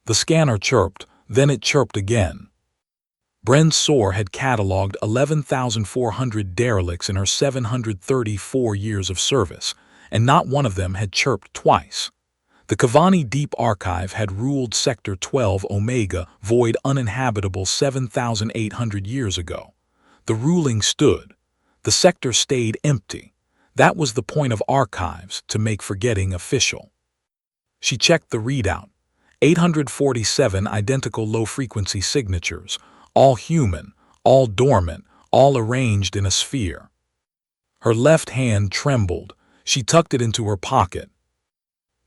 The scanner chirped, then it chirped again. Bren Soar had catalogued 11,400 derelicts in her 734 years of service, and not one of them had chirped twice. The Kavani Deep Archive had ruled Sector 12 Omega void uninhabitable 7,800 years ago. The ruling stood. The sector stayed empty. That was the point of archives, to make forgetting official. She checked the readout. 847 identical low-frequency signatures, all human, all dormant, all arranged in a sphere. Her left hand trembled. She tucked it into her pocket.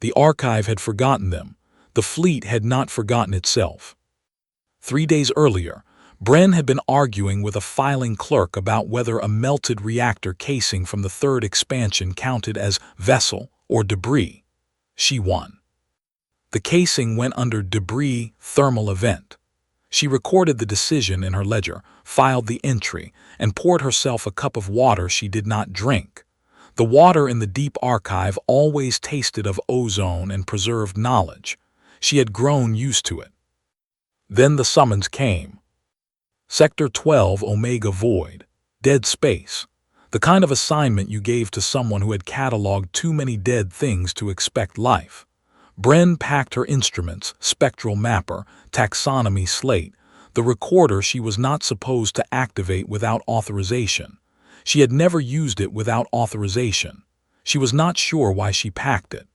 The archive had forgotten them. The fleet had not forgotten itself. 3 days earlier, Bren had been arguing with a filing clerk about whether a melted reactor casing from the third expansion counted as vessel or debris. She won. The casing went under debris thermal event. She recorded the decision in her ledger, filed the entry, and poured herself a cup of water she did not drink. The water in the deep archive always tasted of ozone and preserved knowledge. She had grown used to it. Then the summons came. Sector 12 Omega Void. Dead space. The kind of assignment you gave to someone who had catalogued too many dead things to expect life. Bren packed her instruments, spectral mapper, taxonomy slate, the recorder she was not supposed to activate without authorization. She had never used it without authorization. She was not sure why she packed it.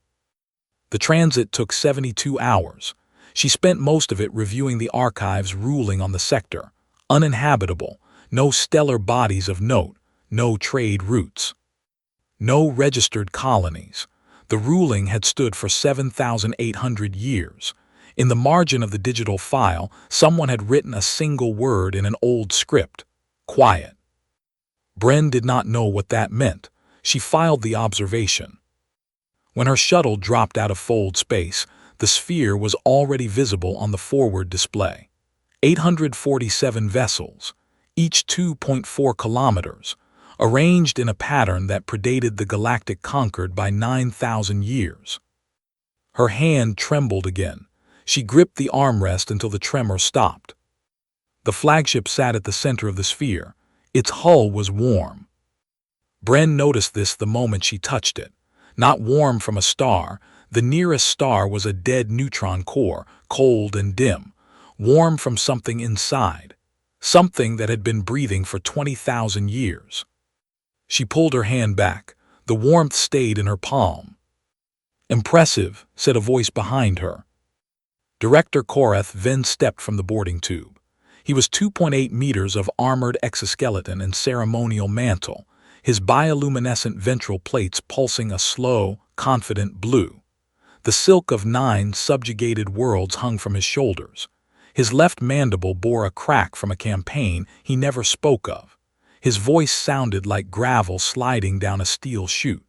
The transit took 72 hours. She spent most of it reviewing the archive's ruling on the sector. Uninhabitable, no stellar bodies of note, no trade routes. No registered colonies. The ruling had stood for 7,800 years. In the margin of the digital file, someone had written a single word in an old script. Quiet. Bren did not know what that meant. She filed the observation. When her shuttle dropped out of fold space, the sphere was already visible on the forward display. 847 vessels, each 2.4 kilometers, arranged in a pattern that predated the galactic conquered by 9,000 years. Her hand trembled again. She gripped the armrest until the tremor stopped. The flagship sat at the center of the sphere. Its hull was warm. Bren noticed this the moment she touched it. Not warm from a star. The nearest star was a dead neutron core, cold and dim. Warm from something inside. Something that had been breathing for 20,000 years. She pulled her hand back. The warmth stayed in her palm. Impressive, said a voice behind her. Director Korath then stepped from the boarding tube. He was 2.8 meters of armored exoskeleton and ceremonial mantle, his bioluminescent ventral plates pulsing a slow, confident blue. The silk of 9 subjugated worlds hung from his shoulders. His left mandible bore a crack from a campaign he never spoke of. His voice sounded like gravel sliding down a steel chute.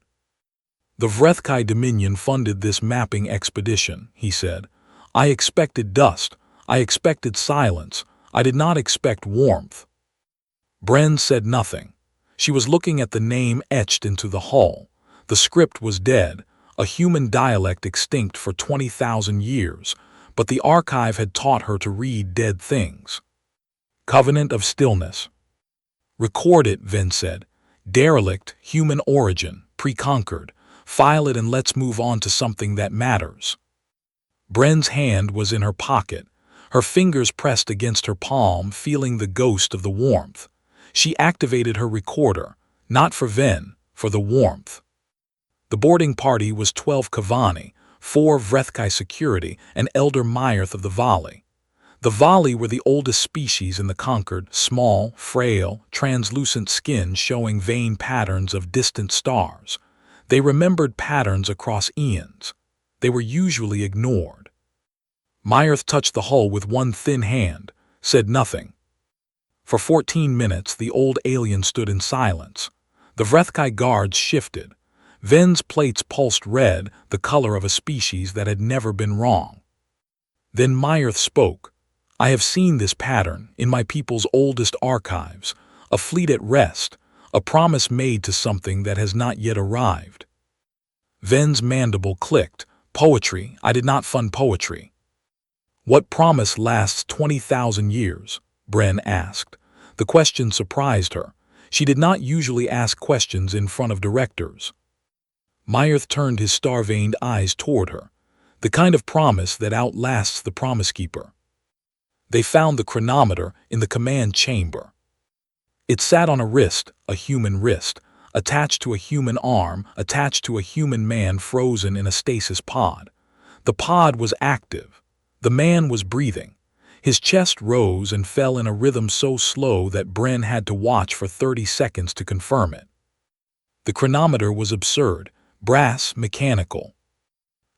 The Vrethkai Dominion funded this mapping expedition, he said. I expected dust. I expected silence. I did not expect warmth. Bren said nothing. She was looking at the name etched into the hull. The script was dead, a human dialect extinct for 20,000 years, but the archive had taught her to read dead things. Covenant of Stillness. Record it, Ven said. Derelict, human origin, pre-conquered. File it and let's move on to something that matters. Bren's hand was in her pocket. Her fingers pressed against her palm, feeling the ghost of the warmth. She activated her recorder, not for Ven, for the warmth. The boarding party was 12 Kavani, 4 Vrethkai security, and Elder Myrth of the Valley. The Valley were the oldest species in the conquered, small, frail, translucent skin showing vein patterns of distant stars. They remembered patterns across eons. They were usually ignored. Myrth touched the hull with one thin hand, said nothing. For 14 minutes, the old alien stood in silence. The Vrethkai guards shifted. Ven's plates pulsed red, the color of a species that had never been wrong. Then Myrth spoke. I have seen this pattern in my people's oldest archives, a fleet at rest, a promise made to something that has not yet arrived. Ven's mandible clicked. Poetry, I did not fund poetry. What promise lasts 20,000 years? Bren asked. The question surprised her. She did not usually ask questions in front of directors. Unearthed turned his star-veined eyes toward her. The kind of promise that outlasts the promise keeper. They found the chronometer in the command chamber. It sat on a wrist, a human wrist, attached to a human arm, attached to a human man frozen in a stasis pod. The pod was active. The man was breathing. His chest rose and fell in a rhythm so slow that Bren had to watch for 30 seconds to confirm it. The chronometer was absurd, brass, mechanical.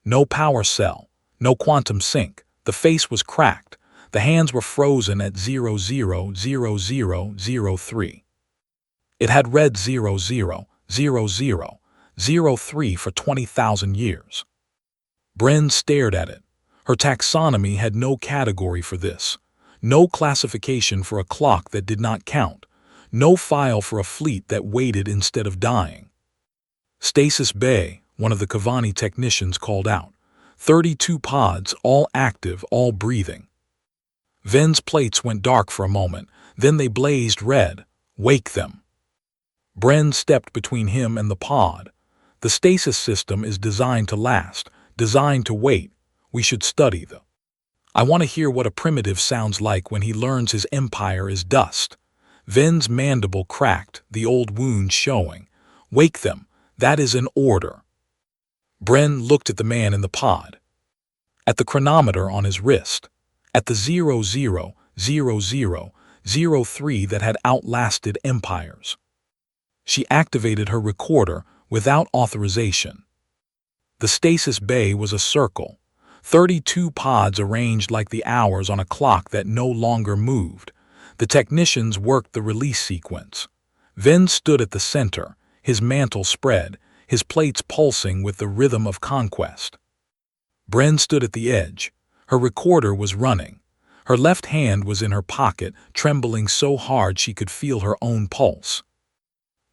No power cell, no quantum sync. The face was cracked. The hands were frozen at 000003. It had read 000003 for 20,000 years. Bren stared at it. Her taxonomy had no category for this, no classification for a clock that did not count, no file for a fleet that waited instead of dying. Stasis Bay, one of the Kavani technicians, called out. 32 pods, all active, all breathing. Ven's plates went dark for a moment, then they blazed red. Wake them. Bren stepped between him and the pod. The stasis system is designed to last, designed to wait. We should study them. I want to hear what a primitive sounds like when he learns his empire is dust. Ven's mandible cracked, the old wound showing. Wake them. That is an order. Bren looked at the man in the pod. At the chronometer on his wrist. At the 000003 that had outlasted empires. She activated her recorder without authorization. The stasis bay was a circle. 32 pods arranged like the hours on a clock that no longer moved. The technicians worked the release sequence. Ven stood at the center, his mantle spread, his plates pulsing with the rhythm of conquest. Bren stood at the edge. Her recorder was running. Her left hand was in her pocket, trembling so hard she could feel her own pulse.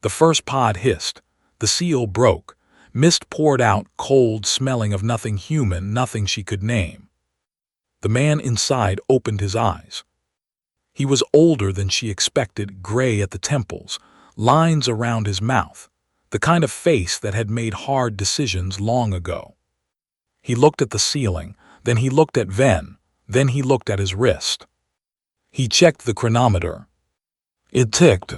The first pod hissed. The seal broke. Mist poured out, cold, smelling of nothing human, nothing she could name. The man inside opened his eyes. He was older than she expected, gray at the temples, lines around his mouth, the kind of face that had made hard decisions long ago. He looked at the ceiling, then he looked at Ven, then he looked at his wrist. He checked the chronometer. It ticked.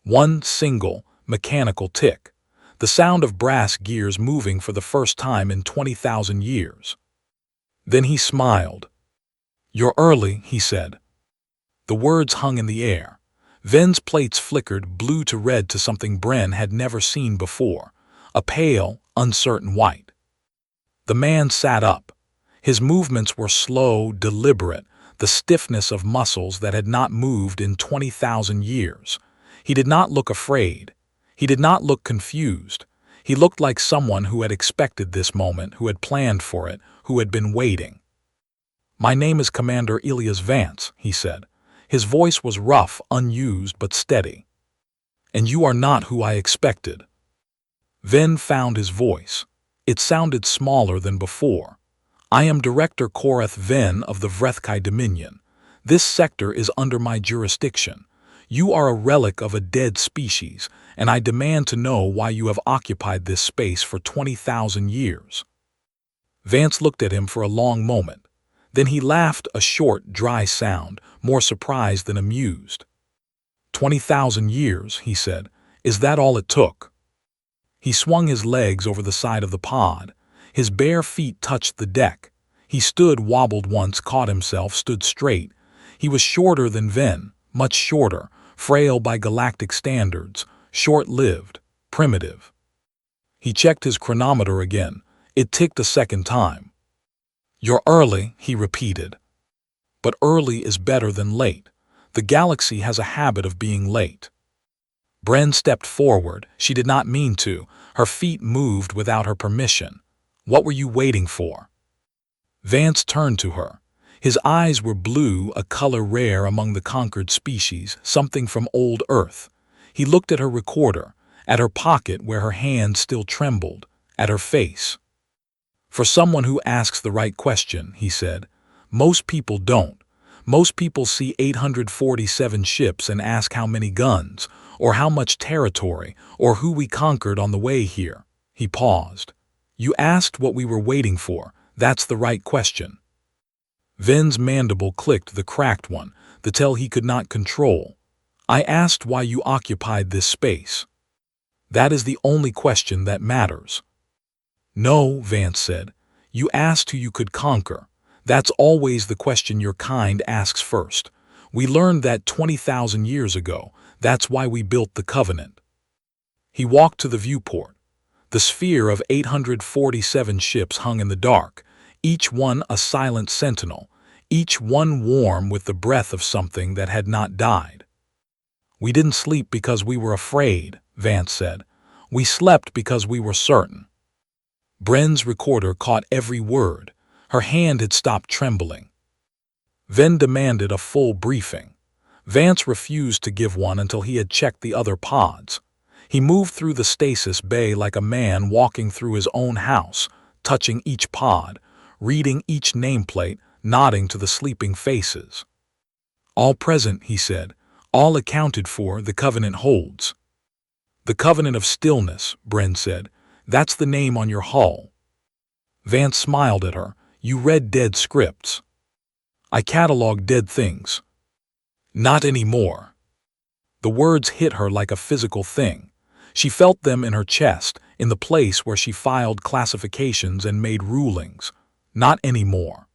One single, mechanical tick. The sound of brass gears moving for the first time in 20,000 years. Then he smiled. You're early, he said. The words hung in the air. Ven's plates flickered blue to red to something Bren had never seen before, a pale, uncertain white. The man sat up. His movements were slow, deliberate, the stiffness of muscles that had not moved in 20,000 years. He did not look afraid. He did not look confused. He looked like someone who had expected this moment, who had planned for it, who had been waiting. My name is Commander Elias Vance, he said. His voice was rough, unused, but steady. And you are not who I expected. Ven found his voice. It sounded smaller than before. I am Director Korath Ven of the Vrethkai Dominion. This sector is under my jurisdiction. You are a relic of a dead species, and I demand to know why you have occupied this space for 20,000 years. Vance looked at him for a long moment. Then he laughed, a short, dry sound, more surprised than amused. 20,000 years, he said. Is that all it took? He swung his legs over the side of the pod. His bare feet touched the deck. He stood, wobbled once, caught himself, stood straight. He was shorter than Ven, much shorter, frail by galactic standards, short-lived, primitive. He checked his chronometer again. It ticked a second time. You're early, he repeated. But early is better than late. The galaxy has a habit of being late. Bren stepped forward. She did not mean to. Her feet moved without her permission. What were you waiting for? Vance turned to her. His eyes were blue, a color rare among the conquered species, something from old Earth. He looked at her recorder, at her pocket where her hand still trembled, at her face. For someone who asks the right question, he said, Most people don't. Most people see 847 ships and ask how many guns, or how much territory, or who we conquered on the way here. He paused. You asked what we were waiting for. That's the right question. Ven's mandible clicked, the cracked one, the tell he could not control. I asked why you occupied this space. That is the only question that matters. No, Vance said. You asked who you could conquer. That's always the question your kind asks first. We learned that 20,000 years ago. That's why we built the Covenant. He walked to the viewport. The sphere of 847 ships hung in the dark, each one a silent sentinel, each one warm with the breath of something that had not died. We didn't sleep because we were afraid, Vance said. We slept because we were certain. Bren's recorder caught every word. Her hand had stopped trembling. Ven demanded a full briefing. Vance refused to give one until he had checked the other pods. He moved through the stasis bay like a man walking through his own house, touching each pod, reading each nameplate, nodding to the sleeping faces. All present, he said. All accounted for, the Covenant holds. The Covenant of Stillness, Bren said. That's the name on your hull. Vance smiled at her. You read dead scripts. I cataloged dead things. Not anymore. The words hit her like a physical thing. She felt them in her chest, in the place where she filed classifications and made rulings. Not anymore.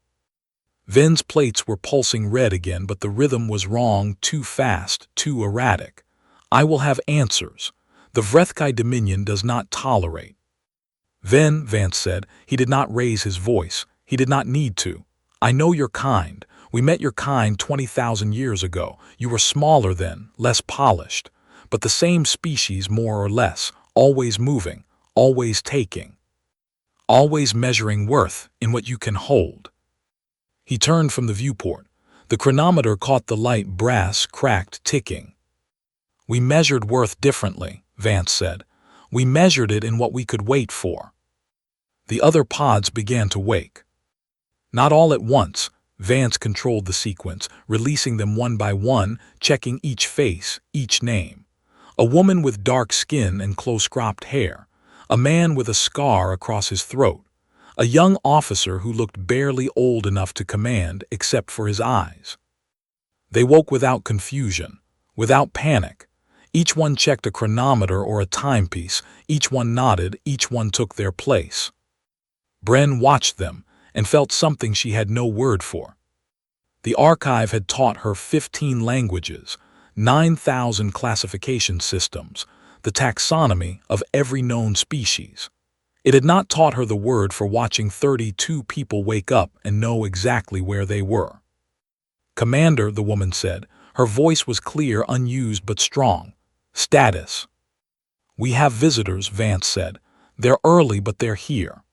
Ven's plates were pulsing red again, but the rhythm was wrong, too fast, too erratic. I will have answers. The Vrethkai Dominion does not tolerate. Ven, Vance said. He did not raise his voice. He did not need to. I know your kind. We met your kind 20,000 years ago. You were smaller then, less polished. But the same species, more or less, always moving, always taking. Always measuring worth in what you can hold. He turned from the viewport. The chronometer caught the light brass cracked ticking. We measured worth differently, Vance said. We measured it in what we could wait for. The other pods began to wake. Not all at once. Vance controlled the sequence, releasing them one by one, checking each face, each name. A woman with dark skin and close-cropped hair. A man with a scar across his throat. A young officer who looked barely old enough to command except for his eyes. They woke without confusion, without panic. Each one checked a chronometer or a timepiece, each one nodded, each one took their place. Bren watched them and felt something she had no word for. The archive had taught her 15 languages, 9,000 classification systems, the taxonomy of every known species. It had not taught her the word for watching 32 people wake up and know exactly where they were. Commander, the woman said. Her voice was clear, unused but strong. Status. We have visitors, Vance said. They're early, but they're here.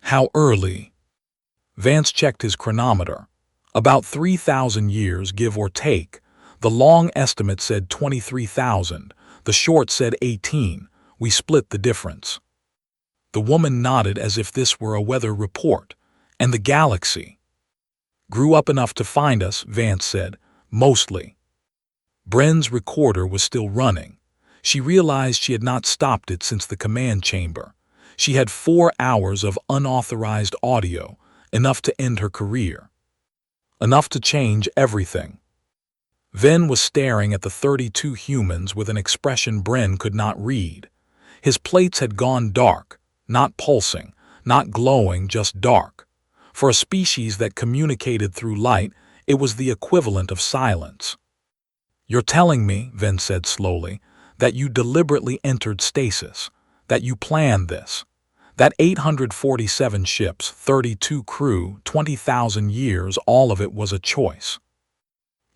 How early? Vance checked his chronometer. About 3,000 years, give or take. The long estimate said 23,000. The short said 18. We split the difference. The woman nodded as if this were a weather report. And the galaxy? Grew up enough to find us, Vance said. Mostly. Bren's recorder was still running. She realized she had not stopped it since the command chamber. She had 4 hours of unauthorized audio, enough to end her career. Enough to change everything. Ven was staring at the 32 humans with an expression Bren could not read. His plates had gone dark, not pulsing, not glowing, just dark. For a species that communicated through light, it was the equivalent of silence. You're telling me, Ven said slowly, that you deliberately entered stasis, that you planned this, that 847 ships, 32 crew, 20,000 years, all of it was a choice.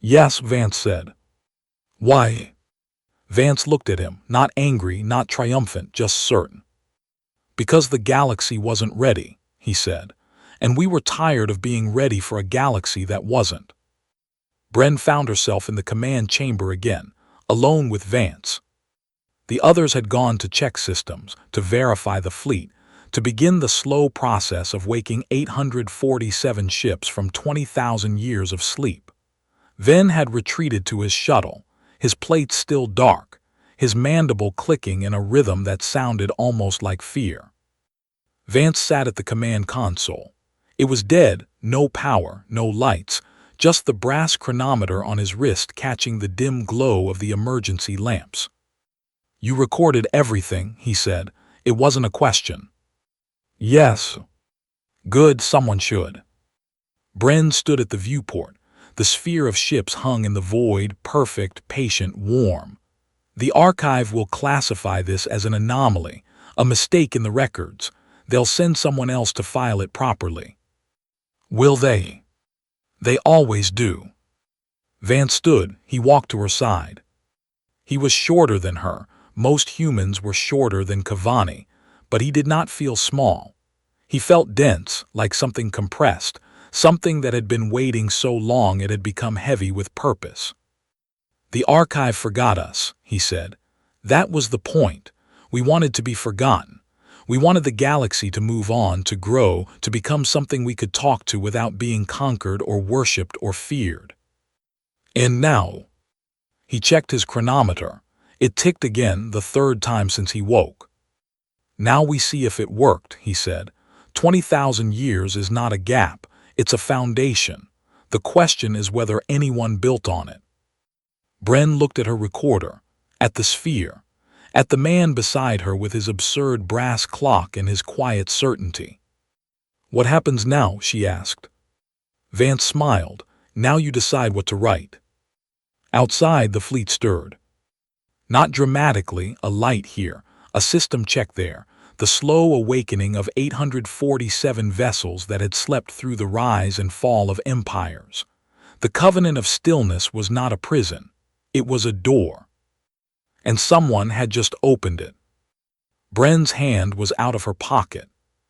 Yes, Vance said. Why? Vance looked at him, not angry, not triumphant, just certain. Because the galaxy wasn't ready, he said, and we were tired of being ready for a galaxy that wasn't. Bren found herself in the command chamber again, alone with Vance. The others had gone to check systems, to verify the fleet, to begin the slow process of waking 847 ships from 20,000 years of sleep. Ven had retreated to his shuttle, his plate still dark, his mandible clicking in a rhythm that sounded almost like fear. Vance sat at the command console. It was dead, no power, no lights, just the brass chronometer on his wrist catching the dim glow of the emergency lamps. "You recorded everything," he said. "It wasn't a question." "Yes." "Good, someone should." Bren stood at the viewport. The sphere of ships hung in the void, perfect, patient, warm. "The archive will classify this as an anomaly, a mistake in the records. They'll send someone else to file it properly." "Will they?" "They always do." Vance stood. He walked to her side. He was shorter than her. Most humans were shorter than Cavani, but he did not feel small. He felt dense, like something compressed, something that had been waiting so long it had become heavy with purpose. "The archive forgot us," he said. "That was the point. We wanted to be forgotten. We wanted the galaxy to move on, to grow, to become something we could talk to without being conquered or worshipped or feared. And now—" He checked his chronometer. It ticked again, the third time since he woke. "Now we see if it worked," he said. 20,000 years is not a gap, it's a foundation. The question is whether anyone built on it." Bren looked at her recorder, at the sphere, at the man beside her with his absurd brass clock and his quiet certainty. "What happens now?" she asked. Vance smiled. "Now you decide what to write." Outside, the fleet stirred. Not dramatically, a light here, a system check there, the slow awakening of 847 vessels that had slept through the rise and fall of empires. The covenant of stillness was not a prison. It was a door. And someone had just opened it. Bren's hand was out of her pocket.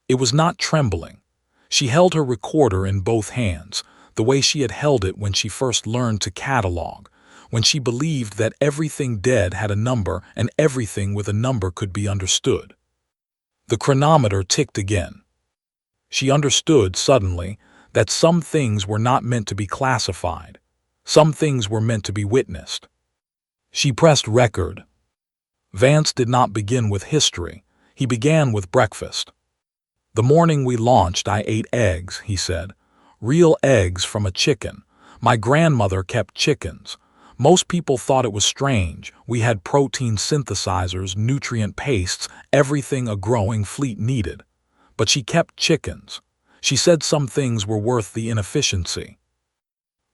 It was not trembling. She held her recorder in both hands, the way she had held it when she first learned to catalog, when she believed that everything dead had a number and everything with a number could be understood. The chronometer ticked again. She understood, suddenly, that some things were not meant to be classified. Some things were meant to be witnessed. She pressed record. Vance did not begin with history. He began with breakfast. "The morning we launched, I ate eggs," he said. "Real eggs from a chicken. My grandmother kept chickens. Most people thought it was strange. We had protein synthesizers, nutrient pastes, everything a growing fleet needed. But she kept chickens. She said some things were worth the inefficiency."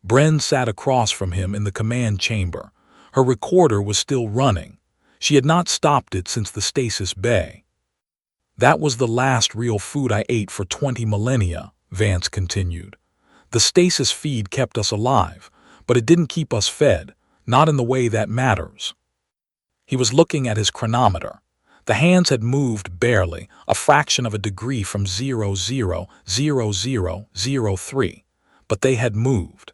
Bren sat across from him in the command chamber. Her recorder was still running. She had not stopped it since the Stasis Bay. "That was the last real food I ate for 20 millennia, Vance continued. "The Stasis feed kept us alive, but it didn't keep us fed, not in the way that matters." He was looking at his chronometer. The hands had moved barely, a fraction of a degree from 000003, but they had moved.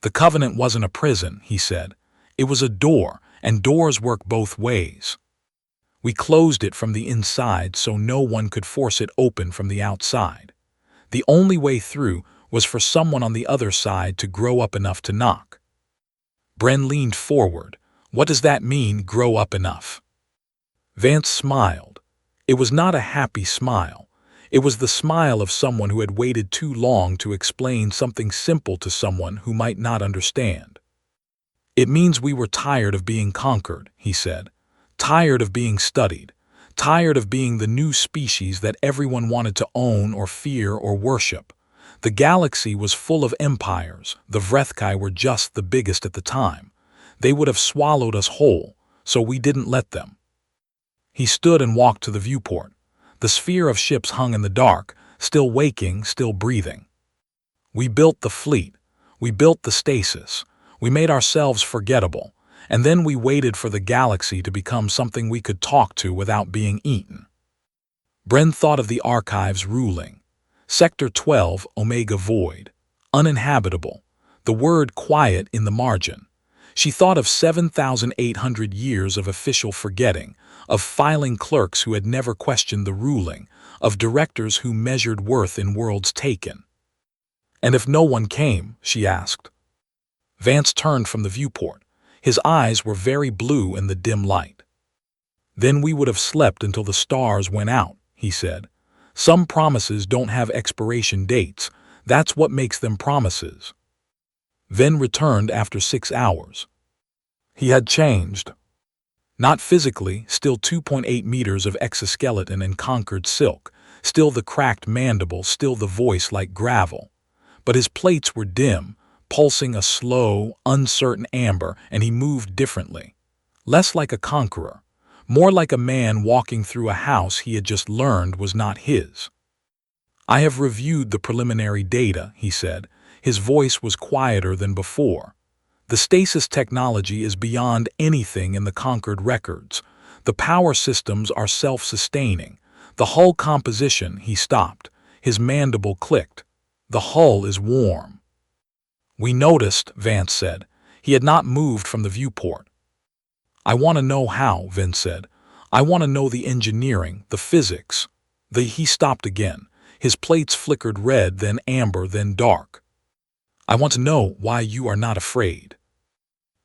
"The covenant wasn't a prison," he said. "It was a door, and doors work both ways. We closed it from the inside so no one could force it open from the outside. The only way through was for someone on the other side to grow up enough to knock." Bren leaned forward. "What does that mean, grow up enough?" Vance smiled. It was not a happy smile. It was the smile of someone who had waited too long to explain something simple to someone who might not understand. "It means we were tired of being conquered," he said. "Tired of being studied. Tired of being the new species that everyone wanted to own or fear or worship. The galaxy was full of empires. The Vrethkai were just the biggest at the time. They would have swallowed us whole, so we didn't let them." He stood and walked to the viewport. The sphere of ships hung in the dark, still waking, still breathing. "We built the fleet. We built the Stasis. We made ourselves forgettable. And then we waited for the galaxy to become something we could talk to without being eaten." Bren thought of the archive's ruling. Sector 12, Omega Void. Uninhabitable. The word quiet in the margin. She thought of 7,800 years of official forgetting, of filing clerks who had never questioned the ruling, of directors who measured worth in worlds taken. "And if no one came?" she asked. Vance turned from the viewport. His eyes were very blue in the dim light. "Then we would have slept until the stars went out," he said. "Some promises don't have expiration dates. That's what makes them promises." Ven returned after 6 hours. He had changed. Not physically, still 2.8 meters of exoskeleton and conquered silk, still the cracked mandible, still the voice like gravel. But his plates were dim, pulsing a slow, uncertain amber, and he moved differently. Less like a conqueror, more like a man walking through a house he had just learned was not his. "I have reviewed the preliminary data," he said. His voice was quieter than before. "The stasis technology is beyond anything in the conquered records. The power systems are self-sustaining. The hull composition," he stopped. His mandible clicked. "The hull is warm." "We noticed," Vance said. He had not moved from the viewport. "I want to know how," Vance said. "I want to know the engineering, the physics." He stopped again. His plates flickered red, then amber, then dark. "I want to know why you are not afraid."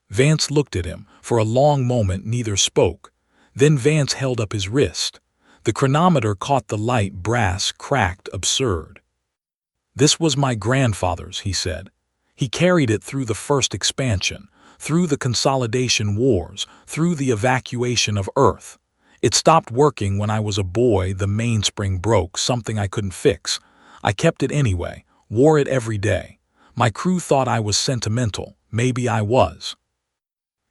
Vance looked at him. For a long moment neither spoke. Then Vance held up his wrist. The chronometer caught the light, brass, cracked, absurd. "This was my grandfather's," he said. "He carried it through the first expansion, through the consolidation wars, through the evacuation of Earth. It stopped working when I was a boy. The mainspring broke, something I couldn't fix. I kept it anyway, wore it every day. My crew thought I was sentimental. Maybe I was."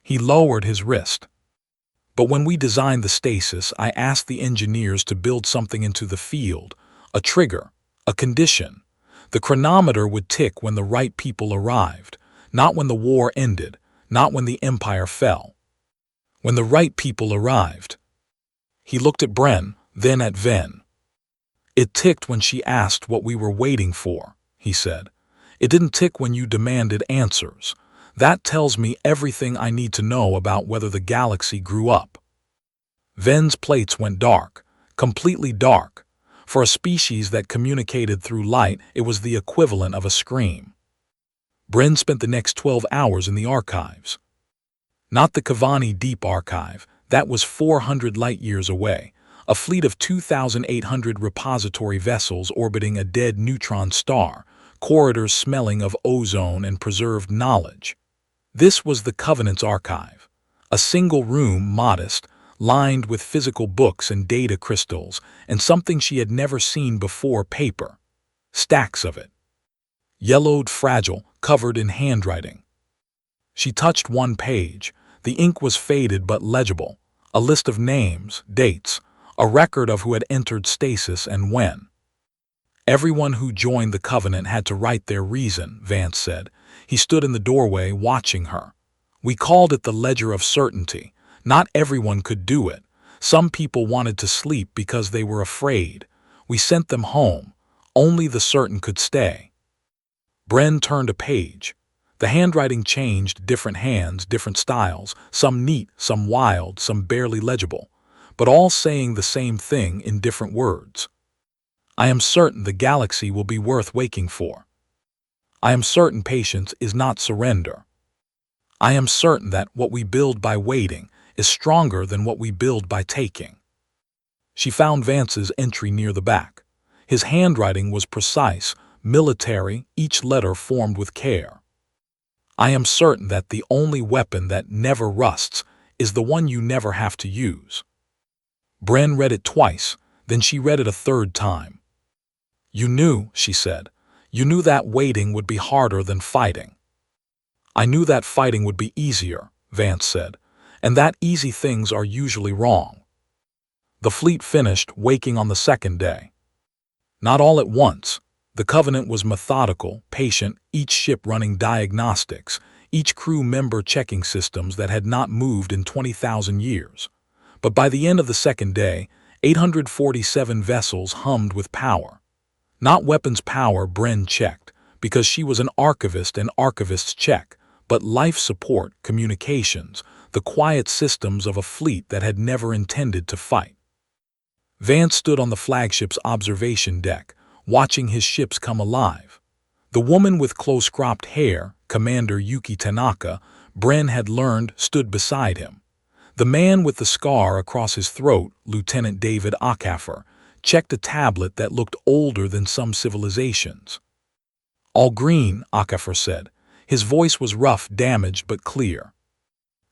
He lowered his wrist. "But when we designed the stasis, I asked the engineers to build something into the field, a trigger, a condition. The chronometer would tick when the right people arrived, not when the war ended, not when the empire fell. When the right people arrived." He looked at Bren, then at Ven. "It ticked when she asked what we were waiting for," he said. "It didn't tick when you demanded answers. That tells me everything I need to know about whether the galaxy grew up." Ven's plates went dark, completely dark. For a species that communicated through light, it was the equivalent of a scream. Bren spent the next 12 hours in the archives. Not the Kavani Deep Archive, that was 400 light-years away, a fleet of 2,800 repository vessels orbiting a dead neutron star, corridors smelling of ozone and preserved knowledge. This was the Covenant's archive, a single room, modest, lined with physical books and data crystals, and something she had never seen before: paper. Stacks of it. Yellowed, fragile, covered in handwriting. She touched one page. The ink was faded but legible. A list of names, dates, a record of who had entered stasis and when. "Everyone who joined the Covenant had to write their reason," Vance said. He stood in the doorway watching her. "We called it the Ledger of Certainty. Not everyone could do it. Some people wanted to sleep because they were afraid. We sent them home. Only the certain could stay." Bren turned a page. The handwriting changed, different hands, different styles, some neat, some wild, some barely legible, but all saying the same thing in different words. "I am certain the galaxy will be worth waking for. I am certain patience is not surrender. I am certain that what we build by waiting is stronger than what we build by taking." She found Vance's entry near the back. His handwriting was precise, military, each letter formed with care. "I am certain that the only weapon that never rusts is the one you never have to use." Bren read it twice, then she read it a third time. "You knew," she said. "You knew that waiting would be harder than fighting." "I knew that fighting would be easier," Vance said, "and that easy things are usually wrong." The fleet finished, waking on the second day. Not all at once. The Covenant was methodical, patient, each ship running diagnostics, each crew member checking systems that had not moved in 20,000 years. But by the end of the second day, 847 vessels hummed with power. Not weapons power, Bren checked, because she was an archivist and archivists check, but life support, communications, the quiet systems of a fleet that had never intended to fight. Vance stood on the flagship's observation deck, watching his ships come alive. The woman with close-cropped hair, Commander Yuki Tanaka, Bren had learned, stood beside him. The man with the scar across his throat, Lieutenant David Akafer, checked a tablet that looked older than some civilizations. "All green," Akafer said. His voice was rough, damaged, but clear.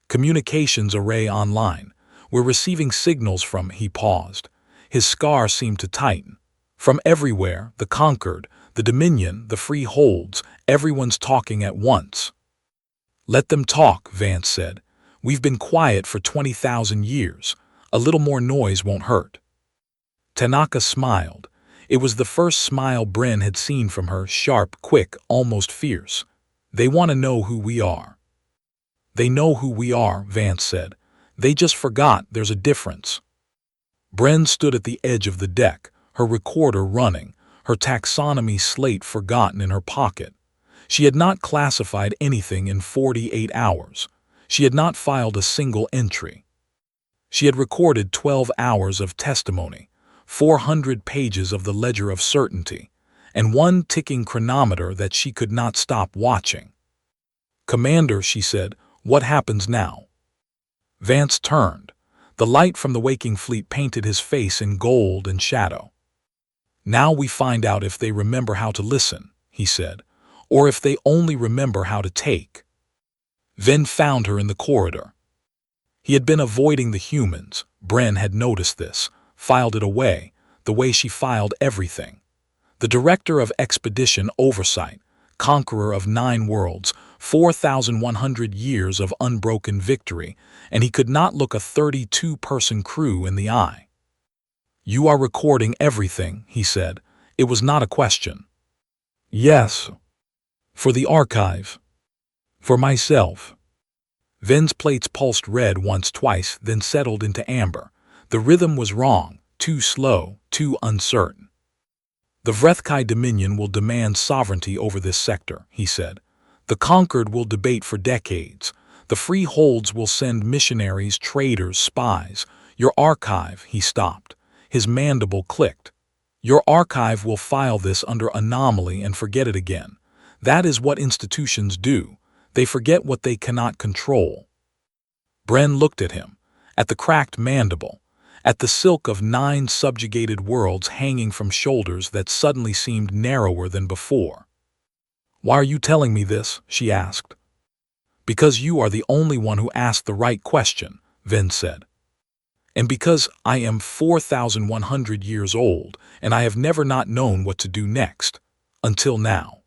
"Communications array online. We're receiving signals from," he paused. His scar seemed to tighten. "From everywhere, the Conquered, the Dominion, the Freeholds, everyone's talking at once." "Let them talk," Vance said. "We've been quiet for 20,000 years. A little more noise won't hurt." Tanaka smiled. It was the first smile Bren had seen from her, sharp, quick, almost fierce. "They want to know who we are." "They know who we are," Vance said. "They just forgot there's a difference." Bren stood at the edge of the deck, her recorder running, her taxonomy slate forgotten in her pocket. She had not classified anything in 48 hours. She had not filed a single entry. She had recorded 12 hours of testimony, 400 pages of the ledger of certainty, and one ticking chronometer that she could not stop watching. "Commander," she said, "what happens now?" Vance turned. The light from the waking fleet painted his face in gold and shadow. "Now we find out if they remember how to listen," he said, "or if they only remember how to take." Ven found her in the corridor. He had been avoiding the humans. Bren had noticed this, filed it away, the way she filed everything. The director of Expedition Oversight, conqueror of 9 worlds, 4,100 years of unbroken victory, and he could not look a 32-person crew in the eye. "You are recording everything," he said. It was not a question. "Yes. For the archive. For myself." Ven's plates pulsed red once, twice, then settled into amber. The rhythm was wrong, too slow, too uncertain. "The Vrethkai Dominion will demand sovereignty over this sector," he said. "The Conquered will debate for decades. The Freeholds will send missionaries, traders, spies. Your archive," he stopped. His mandible clicked. "Your archive will file this under anomaly and forget it again. That is what institutions do. They forget what they cannot control." Bren looked at him, at the cracked mandible, at the silk of 9 subjugated worlds hanging from shoulders that suddenly seemed narrower than before. "Why are you telling me this?" she asked. "Because you are the only one who asked the right question," Ven said. "And because I am 4,100 years old, and I have never not known what to do next. Until now."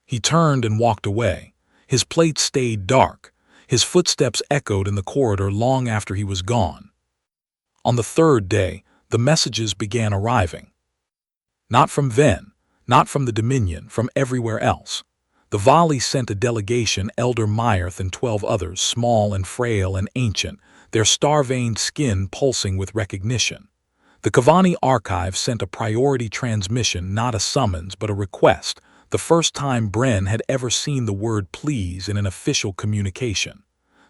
He turned and walked away. His plate stayed dark. His footsteps echoed in the corridor long after he was gone. On the 3rd day, the messages began arriving. Not from Ven, not from the Dominion, from everywhere else. The Vali sent a delegation, Elder Myrth and 12 others, small and frail and ancient, their star-veined skin pulsing with recognition. The Kavani Archive sent a priority transmission, not a summons, but a request, the first time Bren had ever seen the word please in an official communication.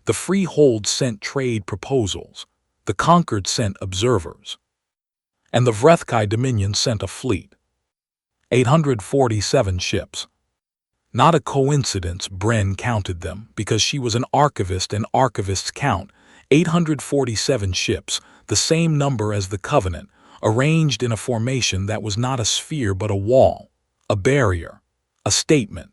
The Freehold sent trade proposals. The Conquered sent observers. And the Vrethkai Dominion sent a fleet. 847 ships. Not a coincidence, Bren counted them, because she was an archivist and archivists count. 847 ships, the same number as the Covenant, arranged in a formation that was not a sphere but a wall, a barrier, a statement.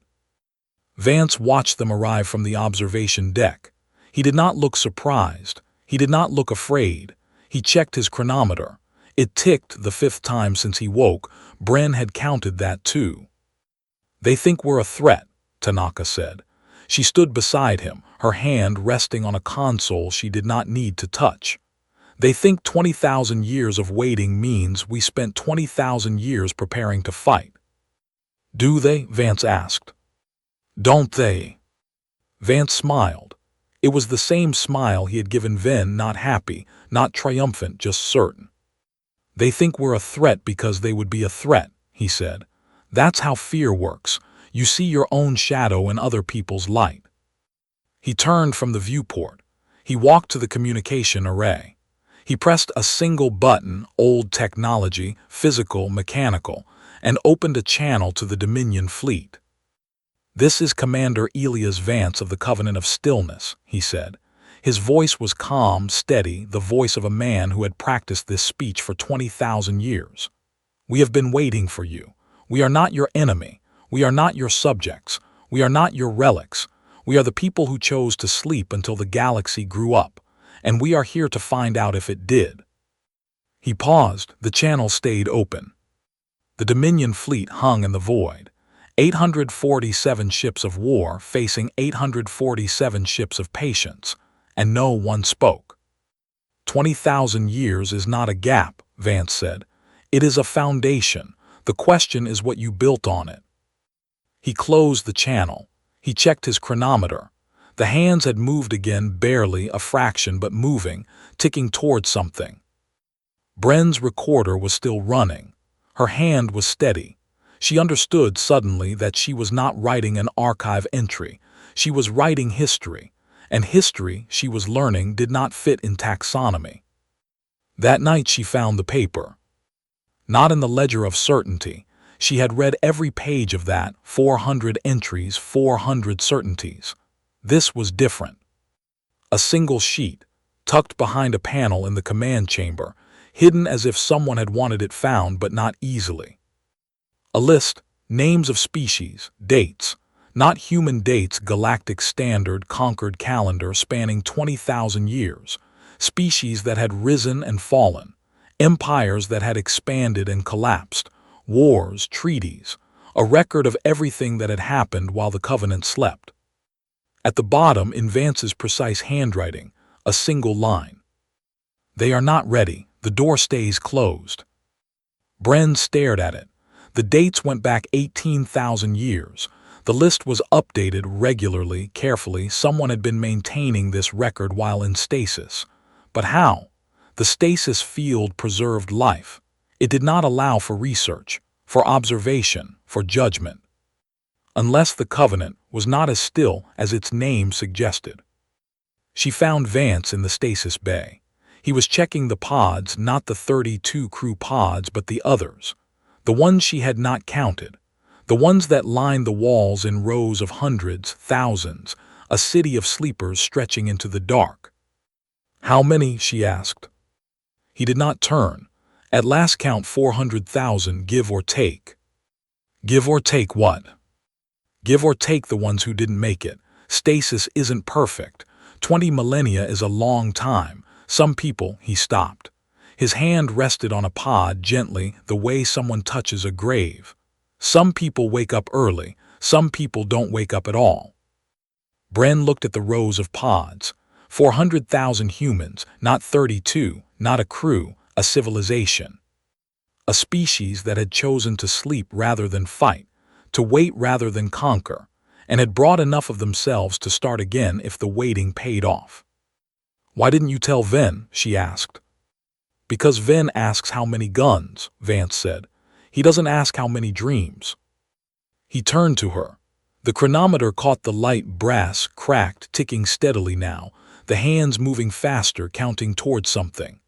Vance watched them arrive from the observation deck. He did not look surprised. He did not look afraid. He checked his chronometer. It ticked the 5th time since he woke. Bren had counted that too. "They think we're a threat," Tanaka said. She stood beside him, her hand resting on a console she did not need to touch. "They think 20,000 years of waiting means we spent 20,000 years preparing to fight." "Do they?" Vance asked. "Don't they?" Vance smiled. It was the same smile he had given Ven, not happy, not triumphant, just certain. "They think we're a threat because they would be a threat," he said. "That's how fear works. You see your own shadow in other people's light." He turned from the viewport. He walked to the communication array. He pressed a single button, old technology, physical, mechanical, and opened a channel to the Dominion fleet. "This is Commander Elias Vance of the Covenant of Stillness," he said. His voice was calm, steady, the voice of a man who had practiced this speech for 20,000 years. "We have been waiting for you. We are not your enemy. We are not your subjects. We are not your relics. We are the people who chose to sleep until the galaxy grew up, and we are here to find out if it did." He paused. The channel stayed open. The Dominion fleet hung in the void. 847 ships of war facing 847 ships of patience, and no one spoke. 20,000 years is not a gap, Vance said. It is a foundation. The question is what you built on it. He closed the channel. He checked his chronometer. The hands had moved again, barely, a fraction, but moving, ticking towards something. Bren's recorder was still running. Her hand was steady. She understood suddenly that she was not writing an archive entry. She was writing history, and history, she was learning, did not fit in taxonomy. That night she found the paper. Not in the ledger of certainty. She had read every page of that, 400 entries, 400 certainties. This was different. A single sheet, tucked behind a panel in the command chamber, hidden as if someone had wanted it found but not easily. A list, names of species, dates, not human dates, galactic standard, conquered calendar spanning 20,000 years, species that had risen and fallen, empires that had expanded and collapsed, wars, treaties, a record of everything that had happened while the Covenant slept. At the bottom, in Vance's precise handwriting, a single line. "They are not ready. The door stays closed." Bren stared at it. The dates went back 18,000 years. The list was updated regularly, carefully. Someone had been maintaining this record while in stasis. But how? The stasis field preserved life. It did not allow for research, for observation, for judgment. Unless the Covenant was not as still as its name suggested. She found Vance in the stasis bay. He was checking the pods, not the 32 crew pods, but the others. The ones she had not counted. The ones that lined the walls in rows of hundreds, thousands, a city of sleepers stretching into the dark. "How many?" she asked. He did not turn. "At last count 400,000, give or take." "Give or take what?" "Give or take the ones who didn't make it. Stasis isn't perfect. 20 millennia is a long time. Some people—" He stopped. His hand rested on a pod gently, the way someone touches a grave. "Some people wake up early. Some people don't wake up at all." Bren looked at the rows of pods. 400,000 humans, not 32, not a crew, a civilization. A species that had chosen to sleep rather than fight, to wait rather than conquer, and had brought enough of themselves to start again if the waiting paid off. "Why didn't you tell Ven?" she asked. "Because Ven asks how many guns," Vance said. "He doesn't ask how many dreams." He turned to her. The chronometer caught the light brass, cracked, ticking steadily now, the hands moving faster, counting towards something.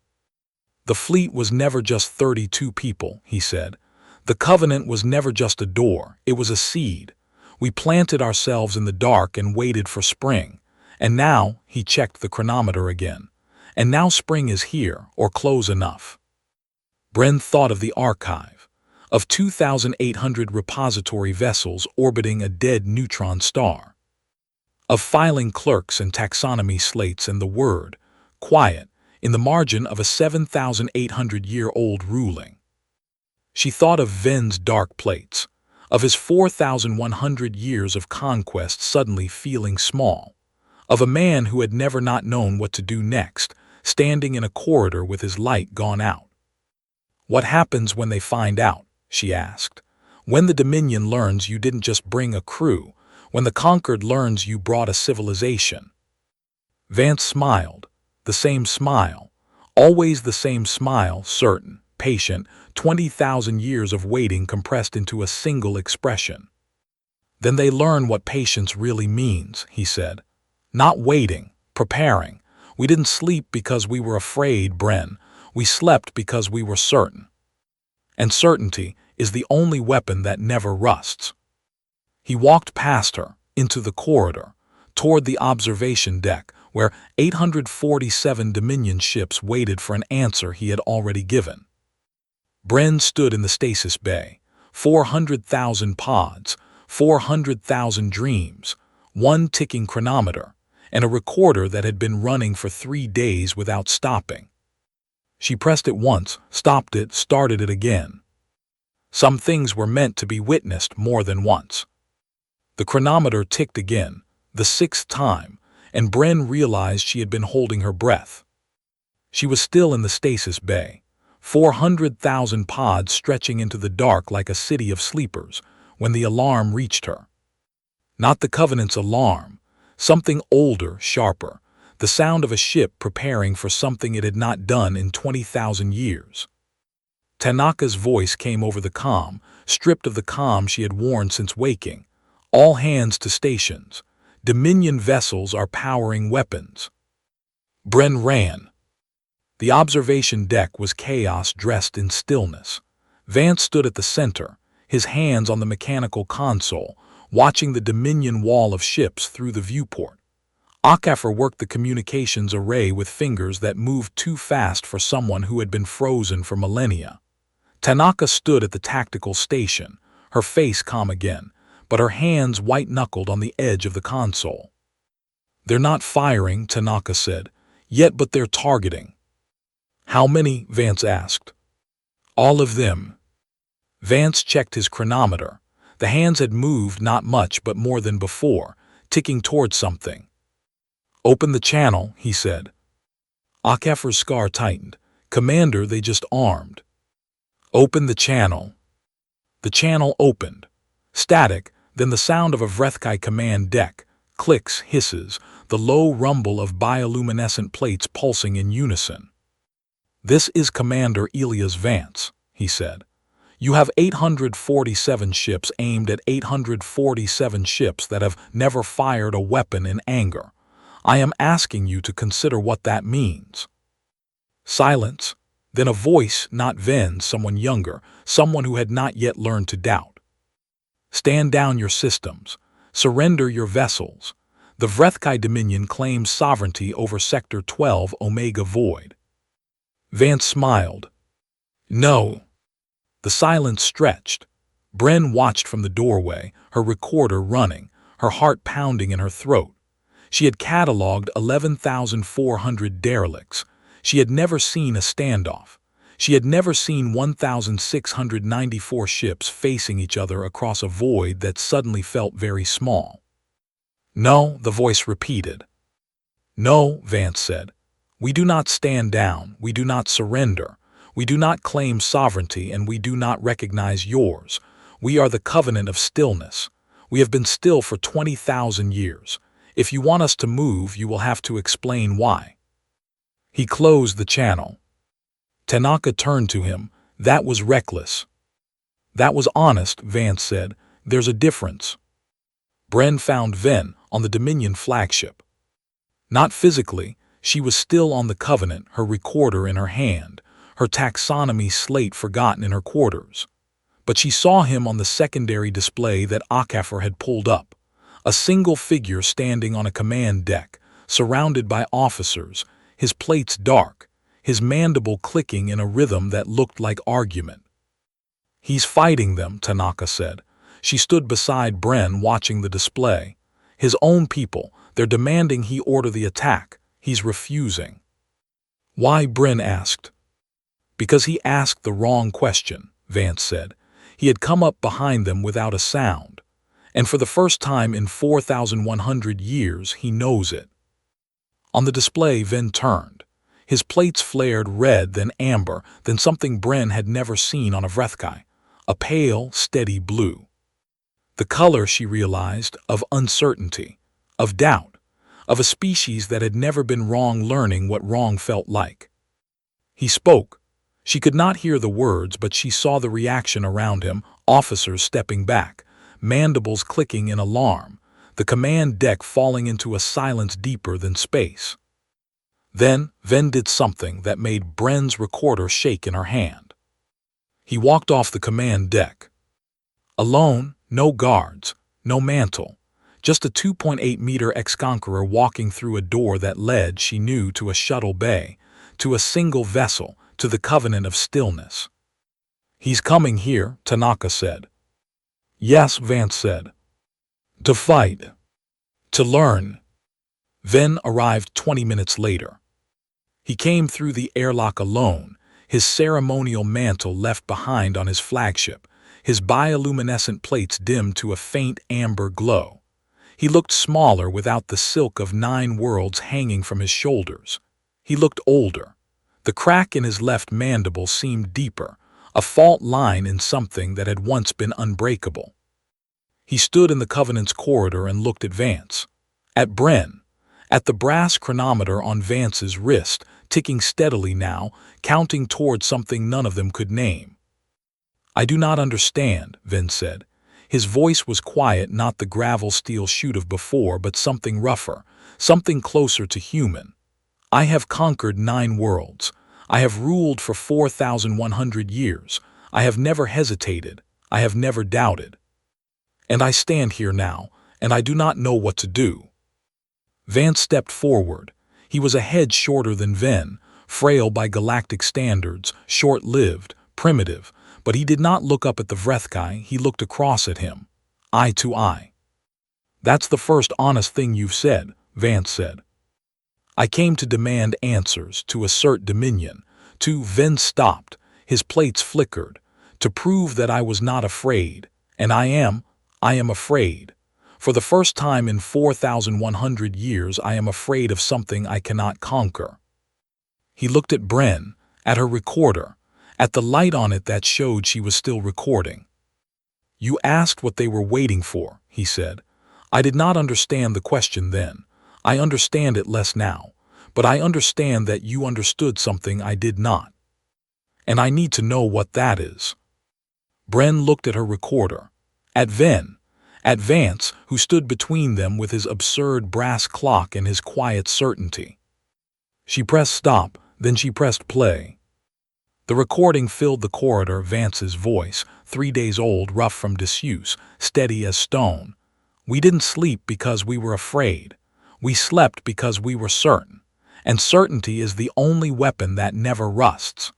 "The fleet was never just 32 people," he said. "The Covenant was never just a door, it was a seed. We planted ourselves in the dark and waited for spring. And now," he checked the chronometer again, "and now spring is here, or close enough." Bren thought of the archive, of 2,800 repository vessels orbiting a dead neutron star, of filing clerks and taxonomy slates and the word, quiet, in the margin of a 7,800-year-old ruling. She thought of Ven's dark plates, of his 4,100 years of conquest suddenly feeling small, of a man who had never not known what to do next, standing in a corridor with his light gone out. "What happens when they find out?" she asked. "When the Dominion learns you didn't just bring a crew, when the conquered learns you brought a civilization." Vance smiled, the same smile, always the same smile, certain, patient, 20,000 years of waiting compressed into a single expression. "Then they learn what patience really means," he said. Not waiting, preparing. We didn't sleep because we were afraid, Bren. We slept because we were certain. And certainty is the only weapon that never rusts. He walked past her, into the corridor, toward the observation deck, where 847 Dominion ships waited for an answer he had already given. Bren stood in the stasis bay. 400,000 pods, 400,000 dreams, one ticking chronometer, and a recorder that had been running for 3 days without stopping. She pressed it once, stopped it, started it again. Some things were meant to be witnessed more than once. The chronometer ticked again, the 6th time, and Bren realized she had been holding her breath. She was still in the stasis bay, 400,000 pods stretching into the dark like a city of sleepers, when the alarm reached her. Not the Covenant's alarm, something older, sharper, the sound of a ship preparing for something it had not done in 20,000 years. Tanaka's voice came over the comm, stripped of the comm she had worn since waking. All hands to stations. Dominion vessels are powering weapons. Bren ran. The observation deck was chaos dressed in stillness. Vance stood at the center, his hands on the mechanical console, watching the Dominion wall of ships through the viewport. Akafor worked the communications array with fingers that moved too fast for someone who had been frozen for millennia. Tanaka stood at the tactical station, her face calm again, but her hands white-knuckled on the edge of the console. "They're not firing," Tanaka said, "yet but they're targeting." "How many?" Vance asked. "All of them." Vance checked his chronometer. The hands had moved not much but more than before, ticking toward something. "Open the channel," he said. Akafor's scar tightened. "Commander, they just armed." "Open the channel." The channel opened. Static, then the sound of a Vrethkai command deck, clicks, hisses, the low rumble of bioluminescent plates pulsing in unison. "This is Commander Elias Vance," he said. "You have 847 ships aimed at 847 ships that have never fired a weapon in anger. I am asking you to consider what that means." Silence, then a voice, not Ven, someone younger, someone who had not yet learned to doubt. "Stand down your systems. Surrender your vessels. The Vrethkai Dominion claims sovereignty over Sector 12 Omega Void." Vance smiled. "No." The silence stretched. Bren watched from the doorway, her recorder running, her heart pounding in her throat. She had catalogued 11,400 derelicts. She had never seen a standoff. She had never seen 1,694 ships facing each other across a void that suddenly felt very small. "No," the voice repeated. "No," Vance said. "We do not stand down, we do not surrender, we do not claim sovereignty, and we do not recognize yours. We are the Covenant of Stillness. We have been still for 20,000 years. If you want us to move, you will have to explain why." He closed the channel. Tanaka turned to him. "That was reckless." "That was honest," Vance said. "There's a difference." Bren found Ven on the Dominion flagship. Not physically, she was still on the Covenant, her recorder in her hand, her taxonomy slate forgotten in her quarters. But she saw him on the secondary display that Akafor had pulled up. A single figure standing on a command deck, surrounded by officers, his plates dark, his mandible clicking in a rhythm that looked like argument. "He's fighting them," Tanaka said. She stood beside Bren watching the display. "His own people, they're demanding he order the attack. He's refusing." "Why?" Bren asked. "Because he asked the wrong question," Vance said. He had come up behind them without a sound. And for the first time in 4,100 years, he knows it. On the display, Ven turned. His plates flared red, then amber, then something Bren had never seen on a Vrethkai, a pale, steady blue. The color, she realized, of uncertainty, of doubt, of a species that had never been wrong learning what wrong felt like. He spoke. She could not hear the words, but she saw the reaction around him, officers stepping back, mandibles clicking in alarm, the command deck falling into a silence deeper than space. Then, Ven did something that made Bren's recorder shake in her hand. He walked off the command deck. Alone, no guards, no mantle, just a 2.8-meter ex-conqueror walking through a door that led, she knew, to a shuttle bay, to a single vessel, to the covenant of stillness. "He's coming here," Tanaka said. "Yes," Vance said. "To fight. To learn." Ven arrived 20 minutes later. He came through the airlock alone, his ceremonial mantle left behind on his flagship, his bioluminescent plates dimmed to a faint amber glow. He looked smaller without the silk of 9 worlds hanging from his shoulders. He looked older. The crack in his left mandible seemed deeper, a fault line in something that had once been unbreakable. He stood in the Covenant's corridor and looked at Vance. At Bren. At the brass chronometer on Vance's wrist, ticking steadily now, counting toward something none of them could name. "I do not understand," Ven said. His voice was quiet, not the gravel steel shoot of before, but something rougher, something closer to human. "I have conquered 9 worlds. I have ruled for 4,100 years. I have never hesitated. I have never doubted. And I stand here now, and I do not know what to do." Vance stepped forward. He was a head shorter than Ven, frail by galactic standards, short-lived, primitive, but he did not look up at the Vrethkai, he looked across at him, eye to eye. "That's the first honest thing you've said," Vance said. "I came to demand answers, to assert dominion, to—" Ven stopped, his plates flickered, "to prove that I was not afraid, and I am afraid. For the first time in 4,100 years I am afraid of something I cannot conquer." He looked at Bren, at her recorder, at the light on it that showed she was still recording. "You asked what they were waiting for," he said. "I did not understand the question then. I understand it less now, but I understand that you understood something I did not. And I need to know what that is." Bren looked at her recorder, at Ven, at Vance, who stood between them with his absurd brass clock and his quiet certainty. She pressed stop, then she pressed play. The recording filled the corridor, Vance's voice, 3 days old, rough from disuse, steady as stone. "We didn't sleep because we were afraid. We slept because we were certain. And certainty is the only weapon that never rusts."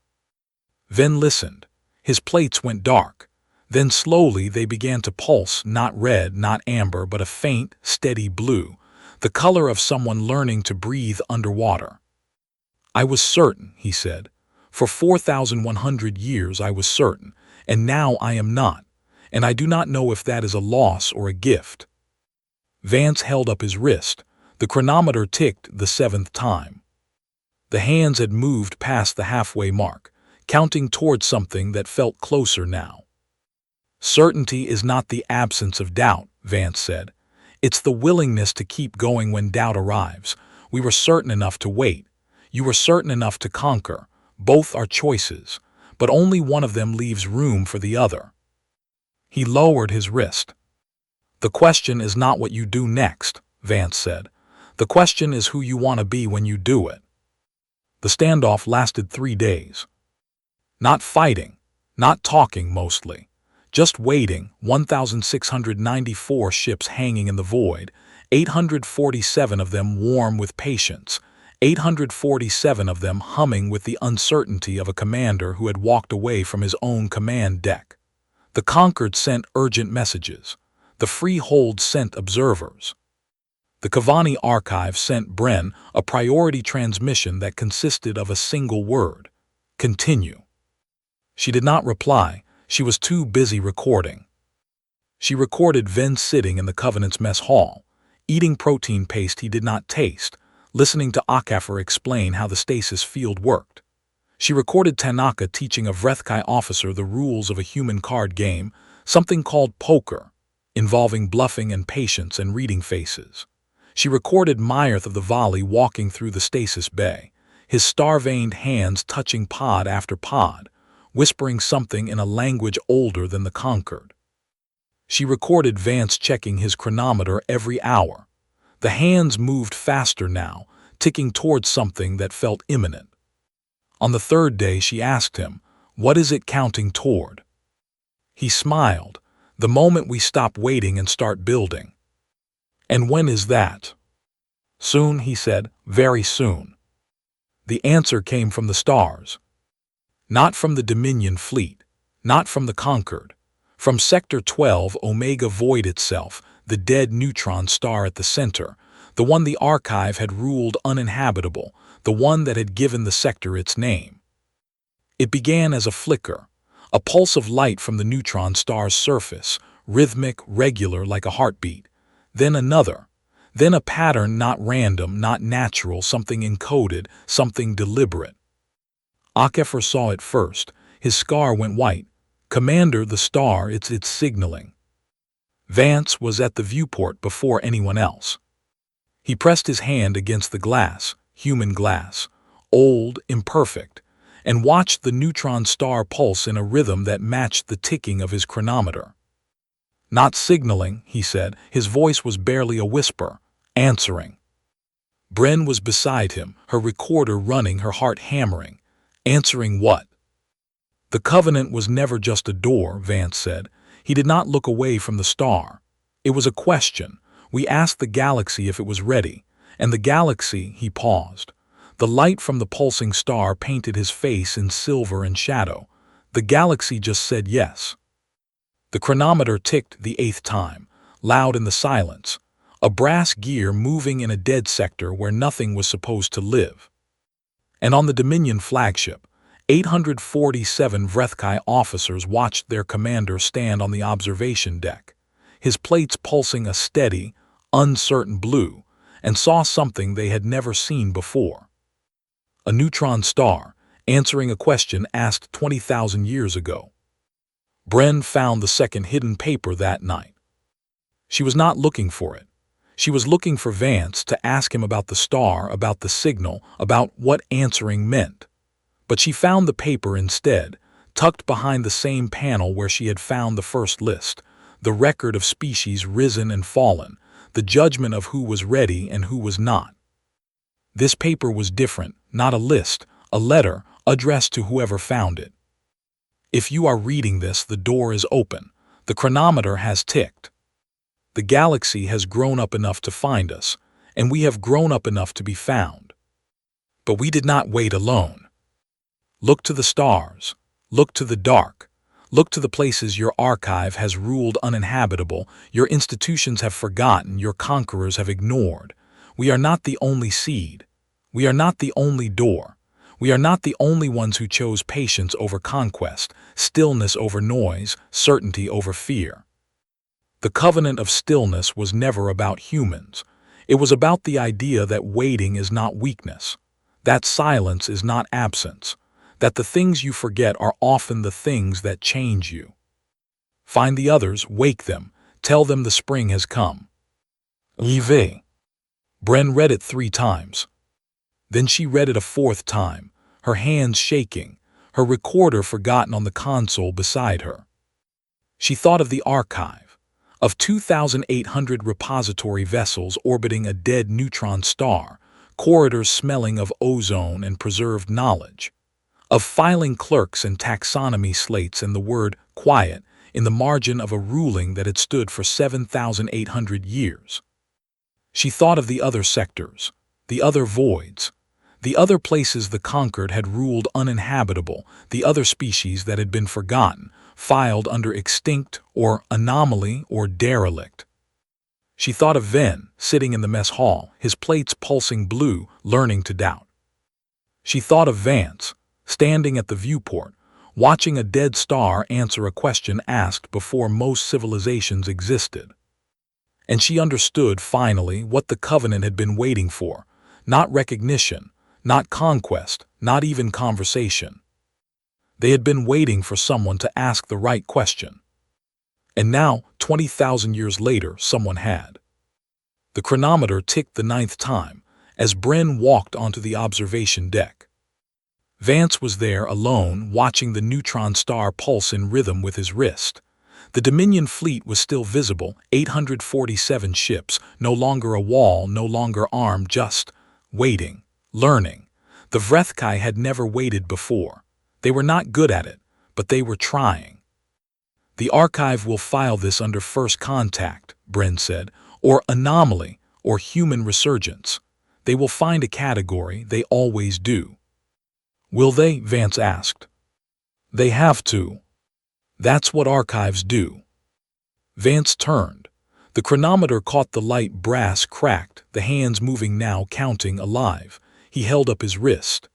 Ven listened. His plates went dark. Then slowly they began to pulse, not red, not amber, but a faint, steady blue, the color of someone learning to breathe underwater. "I was certain," he said. "For 4,100 years I was certain, and now I am not, and I do not know if that is a loss or a gift." Vance held up his wrist. The chronometer ticked the 7th time. The hands had moved past the halfway mark, counting toward something that felt closer now. "Certainty is not the absence of doubt," Vance said. "It's the willingness to keep going when doubt arrives. We were certain enough to wait. You were certain enough to conquer. Both are choices, but only one of them leaves room for the other." He lowered his wrist. "The question is not what you do next," Vance said. "The question is who you want to be when you do it." The standoff lasted 3 days. Not fighting, not talking mostly. Just waiting, 1,694 ships hanging in the void, 847 of them warm with patience, 847 of them humming with the uncertainty of a commander who had walked away from his own command deck. The conquered sent urgent messages. The freehold sent observers. The Kavani archive sent Bren a priority transmission that consisted of a single word: continue. She did not reply. She was too busy recording. She recorded Ven sitting in the Covenant's mess hall, eating protein paste he did not taste, listening to Akafor explain how the stasis field worked. She recorded Tanaka teaching a Vrethkai officer the rules of a human card game, something called poker, involving bluffing and patience and reading faces. She recorded Myerth of the Volley walking through the stasis bay, his star-veined hands touching pod after pod, whispering something in a language older than the conquered. She recorded Vance checking his chronometer every hour. The hands moved faster now, ticking towards something that felt imminent. On the third day, she asked him, "What is it counting toward?" He smiled. "The moment we stop waiting and start building." "And when is that?" "Soon," he said, "very soon." The answer came from the stars. Not from the Dominion fleet, not from the Concord. From Sector 12 Omega Void itself, the dead neutron star at the center, the one the archive had ruled uninhabitable, the one that had given the sector its name. It began as a flicker, a pulse of light from the neutron star's surface, rhythmic, regular like a heartbeat. Then another. Then a pattern not random, not natural, something encoded, something deliberate. Akefer saw it first. His scar went white. "Commander, the star, it's signaling." Vance was at the viewport before anyone else. He pressed his hand against the glass, human glass, old, imperfect, and watched the neutron star pulse in a rhythm that matched the ticking of his chronometer. "Not signaling," he said. His voice was barely a whisper. "Answering." Bren was beside him, her recorder running, her heart hammering. Answering what? "The Covenant was never just a door," Vance said. He did not look away from the star. "It was a question. We asked the galaxy if it was ready. And the galaxy," he paused. The light from the pulsing star painted his face in silver and shadow. "The galaxy just said yes." The chronometer ticked the 8th time, loud in the silence. A brass gear moving in a dead sector where nothing was supposed to live. And on the Dominion flagship, 847 Vrethkai officers watched their commander stand on the observation deck, his plates pulsing a steady, uncertain blue, and saw something they had never seen before. A neutron star, answering a question asked 20,000 years ago. Bren found the second hidden paper that night. She was not looking for it. She was looking for Vance to ask him about the star, about the signal, about what answering meant. But she found the paper instead, tucked behind the same panel where she had found the first list, the record of species risen and fallen, the judgment of who was ready and who was not. This paper was different, not a list, a letter addressed to whoever found it. "If you are reading this, the door is open. The chronometer has ticked. The galaxy has grown up enough to find us, and we have grown up enough to be found. But we did not wait alone. Look to the stars. Look to the dark. Look to the places your archive has ruled uninhabitable, your institutions have forgotten, your conquerors have ignored. We are not the only seed. We are not the only door. We are not the only ones who chose patience over conquest, stillness over noise, certainty over fear." The covenant of stillness was never about humans. It was about the idea that waiting is not weakness, that silence is not absence, that the things you forget are often the things that change you. Find the others, wake them, tell them the spring has come. Live. Bren read it 3 times. Then she read it a 4th time, her hands shaking, her recorder forgotten on the console beside her. She thought of the archive, of 2,800 repository vessels orbiting a dead neutron star, corridors smelling of ozone and preserved knowledge, of filing clerks and taxonomy slates and the word quiet in the margin of a ruling that had stood for 7,800 years. She thought of the other sectors, the other voids, the other places the conquered had ruled uninhabitable, the other species that had been forgotten, filed under extinct or anomaly or derelict. She thought of Ven, sitting in the mess hall, his plates pulsing blue, learning to doubt. She thought of Vance, standing at the viewport, watching a dead star answer a question asked before most civilizations existed. And she understood, finally, what the Covenant had been waiting for, not recognition, not conquest, not even conversation. They had been waiting for someone to ask the right question. And now, 20,000 years later, someone had. The chronometer ticked the 9th time as Bren walked onto the observation deck. Vance was there alone, watching the neutron star pulse in rhythm with his wrist. The Dominion fleet was still visible, 847 ships, no longer a wall, no longer armed, just waiting, learning. The Vrethkai had never waited before. They were not good at it, but they were trying. The archive will file this under first contact, Bren said, or anomaly, or human resurgence. They will find a category, they always do. Will they? Vance asked. They have to. That's what archives do. Vance turned. The chronometer caught the light brass cracked, the hands moving now, counting, alive. He held up his wrist.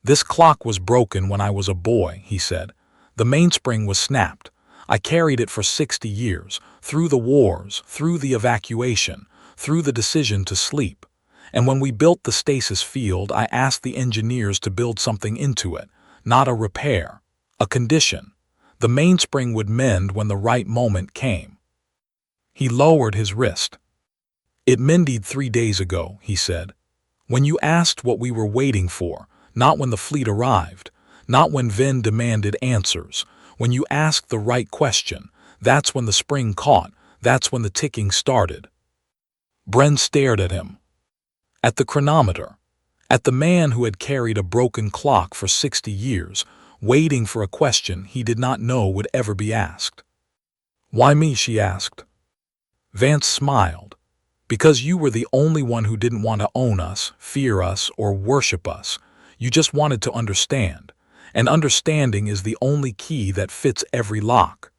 This clock was broken when I was a boy, he said. The mainspring was snapped. I carried it for 60 years, through the wars, through the evacuation, through the decision to sleep. And when we built the Stasis field, I asked the engineers to build something into it, not a repair, a condition. The mainspring would mend when the right moment came. He lowered his wrist. It mended 3 days ago, he said. When you asked what we were waiting for, not when the fleet arrived, not when Ven demanded answers. When you asked the right question, that's when the spring caught, that's when the ticking started. Bren stared at him. At the chronometer. At the man who had carried a broken clock for 60 years, waiting for a question he did not know would ever be asked. Why me? She asked. Vance smiled. Because you were the only one who didn't want to own us, fear us, or worship us. You just wanted to understand. And understanding is the only key that fits every lock.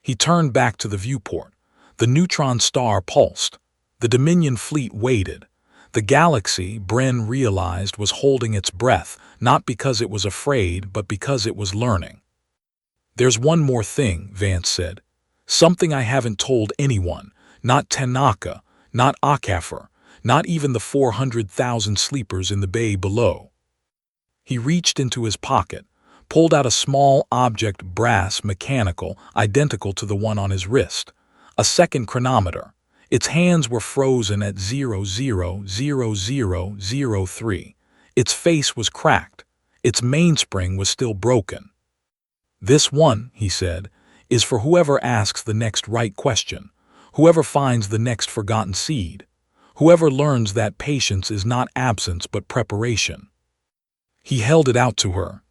He turned back to the viewport. The neutron star pulsed. The Dominion fleet waited. The galaxy, Bren realized, was holding its breath, not because it was afraid, but because it was learning. There's one more thing, Vance said. Something I haven't told anyone, not Tanaka, not Akafor, not even the 400,000 sleepers in the bay below. He reached into his pocket, pulled out a small object, brass, mechanical, identical to the one on his wrist. A second chronometer. Its hands were frozen at 000003. Its face was cracked. Its mainspring was still broken. This one, he said, is for whoever asks the next right question, whoever finds the next forgotten seed, whoever learns that patience is not absence but preparation. He held it out to her.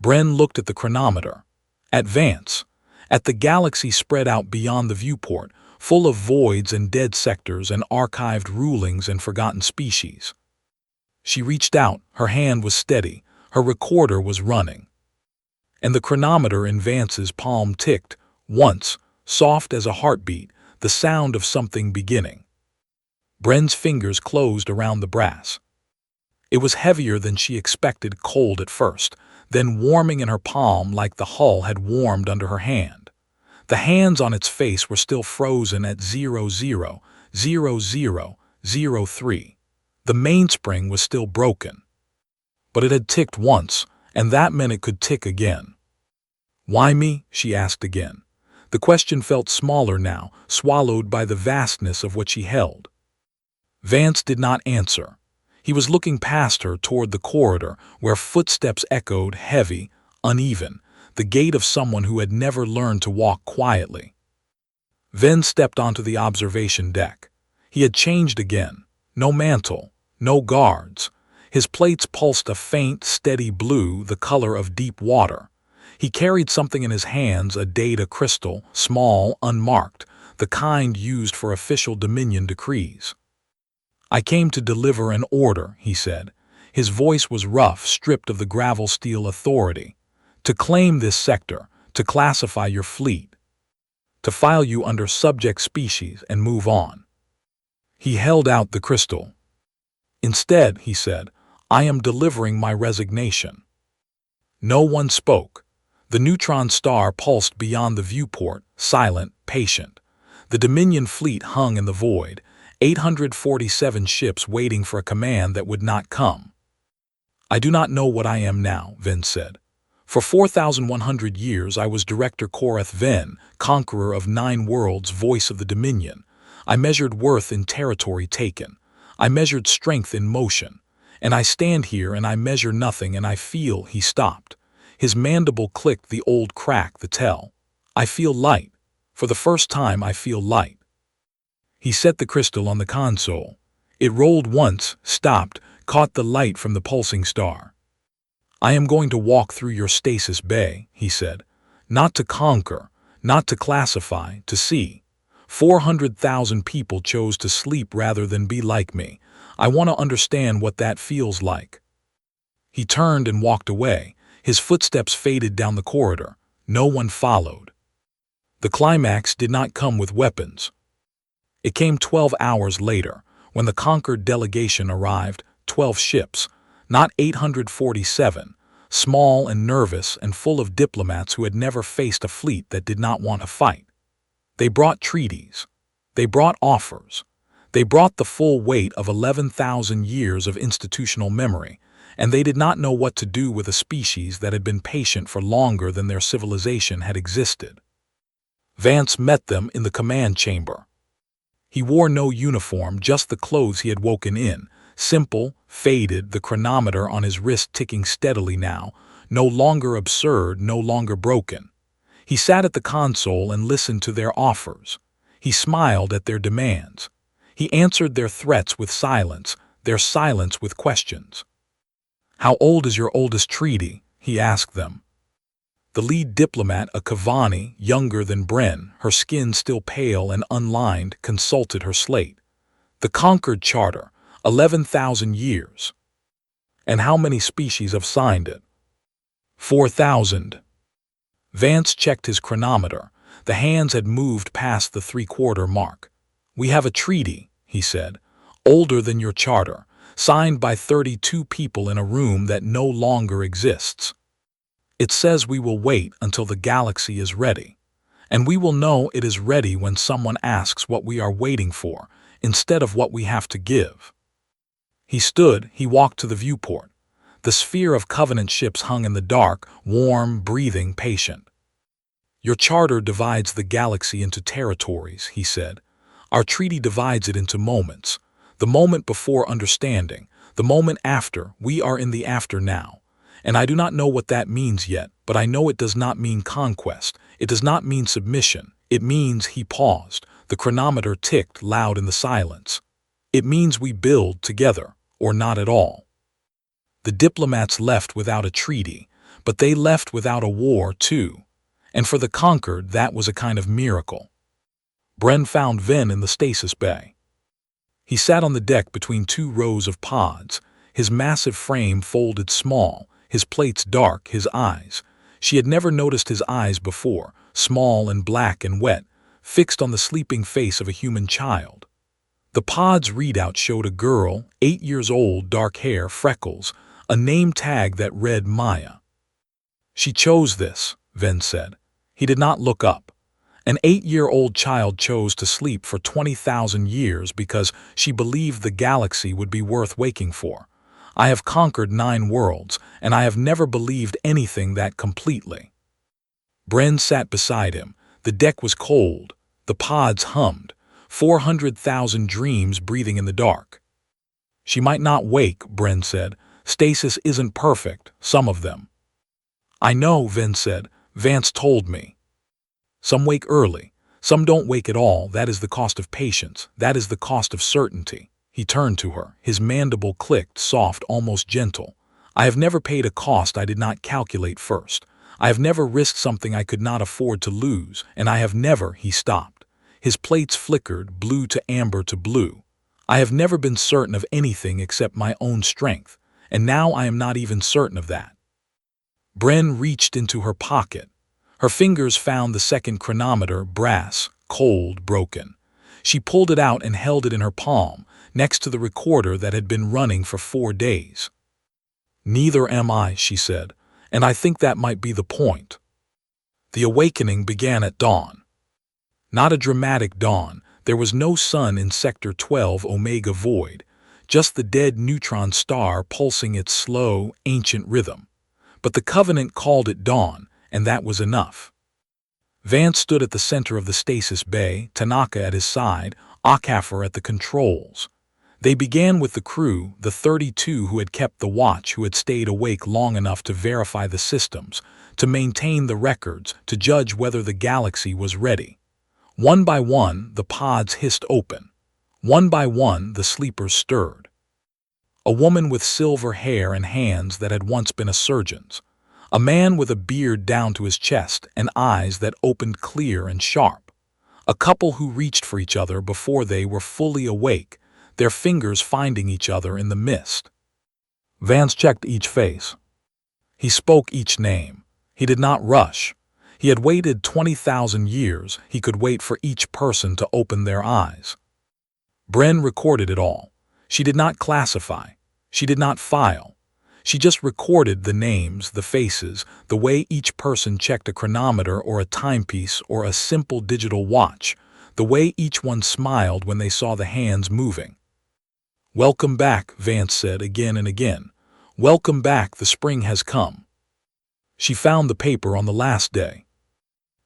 Bren looked at the chronometer, at Vance, at the galaxy spread out beyond the viewport, full of voids and dead sectors and archived rulings and forgotten species. She reached out, her hand was steady, her recorder was running. And the chronometer in Vance's palm ticked, once, soft as a heartbeat, the sound of something beginning. Bren's fingers closed around the brass. It was heavier than she expected, cold at first, then warming in her palm like the hull had warmed under her hand. The hands on its face were still frozen at 000003. The mainspring was still broken. But it had ticked once, and that meant it could tick again. Why me? She asked again. The question felt smaller now, swallowed by the vastness of what she held. Vance did not answer. He was looking past her toward the corridor where footsteps echoed, heavy, uneven, the gait of someone who had never learned to walk quietly. Ven stepped onto the observation deck. He had changed again. No mantle, no guards. His plates pulsed a faint, steady blue, the color of deep water. He carried something in his hands, a data crystal, small, unmarked, the kind used for official Dominion decrees. I came to deliver an order, he said. His voice was rough, stripped of the gravel steel authority. To claim this sector, to classify your fleet, to file you under subject species and move on. He held out the crystal. Instead, he said, I am delivering my resignation. No one spoke. The neutron star pulsed beyond the viewport, silent, patient. The Dominion fleet hung in the void, 847 ships waiting for a command that would not come. I do not know what I am now, Ven said. For 4,100 years I was Director Korath Ven, conqueror of 9 worlds, voice of the Dominion. I measured worth in territory taken. I measured strength in motion. And I stand here and I measure nothing and I feel. He stopped. His mandible clicked, the old crack, the tell. I feel light. For the first time I feel light. He set the crystal on the console. It rolled once, stopped, caught the light from the pulsing star. I am going to walk through your stasis bay, he said. Not to conquer, not to classify, to see. 400,000 people chose to sleep rather than be like me. I want to understand what that feels like. He turned and walked away. His footsteps faded down the corridor. No one followed. The climax did not come with weapons. It came 12 hours later, when the conquered delegation arrived, 12 ships, not 847, small and nervous and full of diplomats who had never faced a fleet that did not want to fight. They brought treaties. They brought offers. They brought the full weight of 11,000 years of institutional memory, and they did not know what to do with a species that had been patient for longer than their civilization had existed. Vance met them in the command chamber. He wore no uniform, just the clothes he had woken in, simple, faded, the chronometer on his wrist ticking steadily now, no longer absurd, no longer broken. He sat at the console and listened to their offers. He smiled at their demands. He answered their threats with silence, their silence with questions. "How old is your oldest treaty?" he asked them. The lead diplomat, a Kavani, younger than Bren, her skin still pale and unlined, consulted her slate. "The Conquered Charter, 11,000 years. And how many species have signed it?" 4,000. Vance checked his chronometer. The hands had moved past the three-quarter mark. "We have a treaty," he said, "older than your charter, signed by 32 people in a room that no longer exists. It says we will wait until the galaxy is ready, and we will know it is ready when someone asks what we are waiting for, instead of what we have to give." He stood, he walked to the viewport. The sphere of Covenant ships hung in the dark, warm, breathing, patient. "Your charter divides the galaxy into territories," he said. "Our treaty divides it into moments. The moment before understanding, the moment after, we are in the after now. And I do not know what that means yet, but I know it does not mean conquest. It does not mean submission. It means," he paused. The chronometer ticked loud in the silence. "It means we build together, or not at all." The diplomats left without a treaty, but they left without a war too. And for the conquered, that was a kind of miracle. Bren found Ven in the stasis bay. He sat on the deck between two rows of pods, his massive frame folded small, his plates dark, his eyes. She had never noticed his eyes before, small and black and wet, fixed on the sleeping face of a human child. The pod's readout showed a girl, 8 years old, dark hair, freckles, a name tag that read Maya. "She chose this," Ven said. He did not look up. An 8-year-old child chose to sleep for 20,000 years because she believed the galaxy would be worth waking for. "I have conquered 9 worlds, and I have never believed anything that completely." Bren sat beside him. The deck was cold. The pods hummed. 400,000 dreams breathing in the dark. "She might not wake," Bren said. "Stasis isn't perfect, some of them." "I know," Ven said. "Vance told me. Some wake early. Some don't wake at all. That is the cost of patience. That is the cost of certainty." He turned to her. His mandible clicked, soft, almost gentle. "I have never paid a cost I did not calculate first. I have never risked something I could not afford to lose, and I have never—" He stopped. His plates flickered, blue to amber to blue. "I have never been certain of anything except my own strength, and now I am not even certain of that." Bren reached into her pocket. Her fingers found the second chronometer, brass, cold, broken. She pulled it out and held it in her palm, next to the recorder that had been running for 4 days. "Neither am I," she said, "and I think that might be the point." The awakening began at dawn. Not a dramatic dawn. There was no sun in Sector 12 Omega Void, just the dead neutron star pulsing its slow, ancient rhythm. But the Covenant called it dawn, and that was enough. Vance stood at the center of the stasis bay, Tanaka at his side, Okafor at the controls. They began with the crew, the 32 who had kept the watch, who had stayed awake long enough to verify the systems, to maintain the records, to judge whether the galaxy was ready. One by one, the pods hissed open. One by one, the sleepers stirred. A woman with silver hair and hands that had once been a surgeon's. A man with a beard down to his chest and eyes that opened clear and sharp. A couple who reached for each other before they were fully awake, their fingers finding each other in the mist. Vance checked each face. He spoke each name. He did not rush. He had waited 20,000 years. He could wait for each person to open their eyes. Bren recorded it all. She did not classify. She did not file. She just recorded the names, the faces, the way each person checked a chronometer or a timepiece or a simple digital watch, the way each one smiled when they saw the hands moving. "Welcome back," Vance said again and again. "Welcome back, the spring has come." She found the paper on the last day.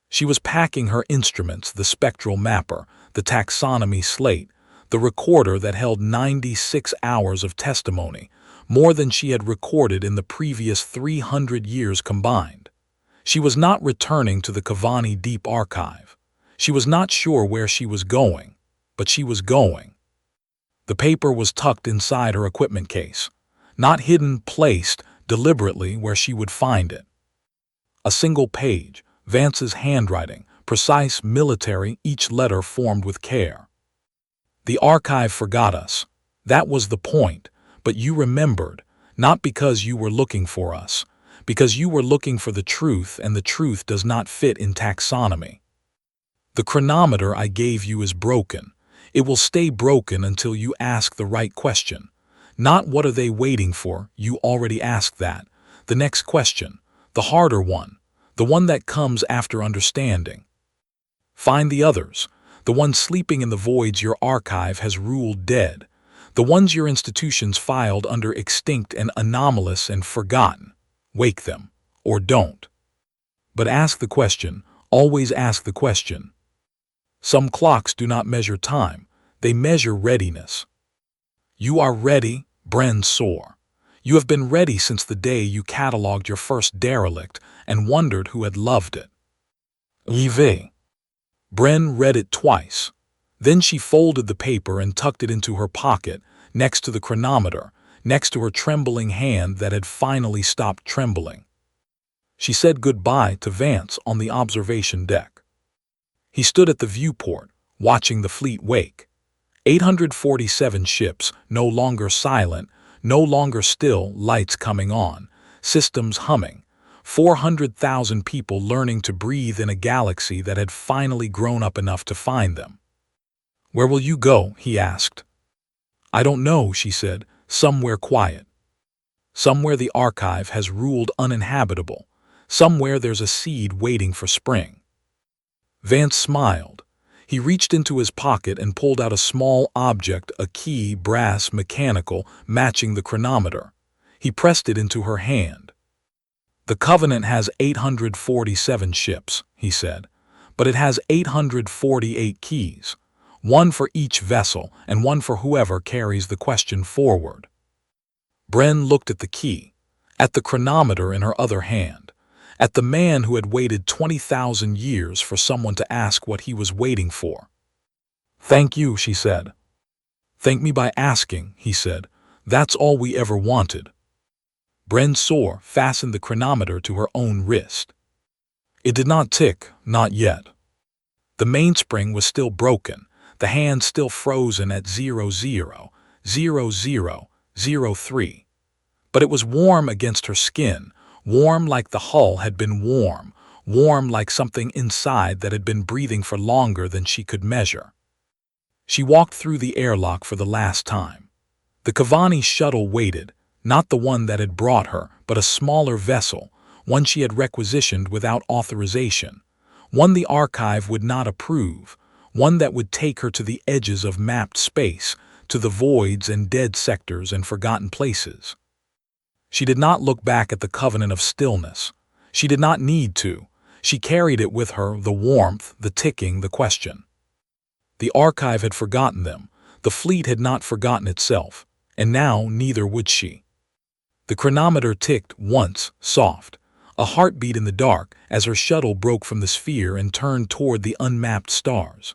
She was packing her instruments, the spectral mapper, the taxonomy slate, the recorder that held 96 hours of testimony, more than she had recorded in the previous 300 years combined. She was not returning to the Kavani Deep Archive. She was not sure where she was going, but she was going. The paper was tucked inside her equipment case, not hidden, placed deliberately where she would find it. A single page, Vance's handwriting, precise, military, each letter formed with care. "The archive forgot us. That was the point, but you remembered, not because you were looking for us, because you were looking for the truth, and the truth does not fit in taxonomy. The chronometer I gave you is broken. It will stay broken until you ask the right question. Not what are they waiting for, you already asked that. The next question, the harder one, the one that comes after understanding. Find the others, the ones sleeping in the voids your archive has ruled dead, the ones your institutions filed under extinct and anomalous and forgotten. Wake them, or don't. But ask the question, always ask the question. Some clocks do not measure time, they measure readiness. You are ready, Bren Soar. You have been ready since the day you cataloged your first derelict and wondered who had loved it. EV. Bren read it twice. Then she folded the paper and tucked it into her pocket, next to the chronometer, next to her trembling hand that had finally stopped trembling. She said goodbye to Vance on the observation deck. He stood at the viewport, watching the fleet wake. 847 ships, no longer silent, no longer still, lights coming on, systems humming, 400,000 people learning to breathe in a galaxy that had finally grown up enough to find them. "Where will you go?" he asked. "I don't know," she said, "somewhere quiet. Somewhere the archive has ruled uninhabitable. Somewhere there's a seed waiting for spring." Vance smiled. He reached into his pocket and pulled out a small object, a key, brass, mechanical, matching the chronometer. He pressed it into her hand. "The Covenant has 847 ships," he said, "but it has 848 keys, one for each vessel and one for whoever carries the question forward." Bren looked at the key, at the chronometer in her other hand, at the man who had waited 20,000 years for someone to ask what he was waiting for. "Thank you," she said. "Thank me by asking," he said. "That's all we ever wanted." Bren Soar fastened the chronometer to her own wrist. It did not tick, not yet. The mainspring was still broken, the hand still frozen at 000003. But it was warm against her skin, warm like the hull had been warm, warm like something inside that had been breathing for longer than she could measure. She walked through the airlock for the last time. The Kavani shuttle waited, not the one that had brought her, but a smaller vessel, one she had requisitioned without authorization, one the archive would not approve, one that would take her to the edges of mapped space, to the voids and dead sectors and forgotten places. She did not look back at the Covenant of Stillness. She did not need to. She carried it with her, the warmth, the ticking, the question. The archive had forgotten them. The fleet had not forgotten itself, and now neither would she. The chronometer ticked once, soft, a heartbeat in the dark as her shuttle broke from the sphere and turned toward the unmapped stars.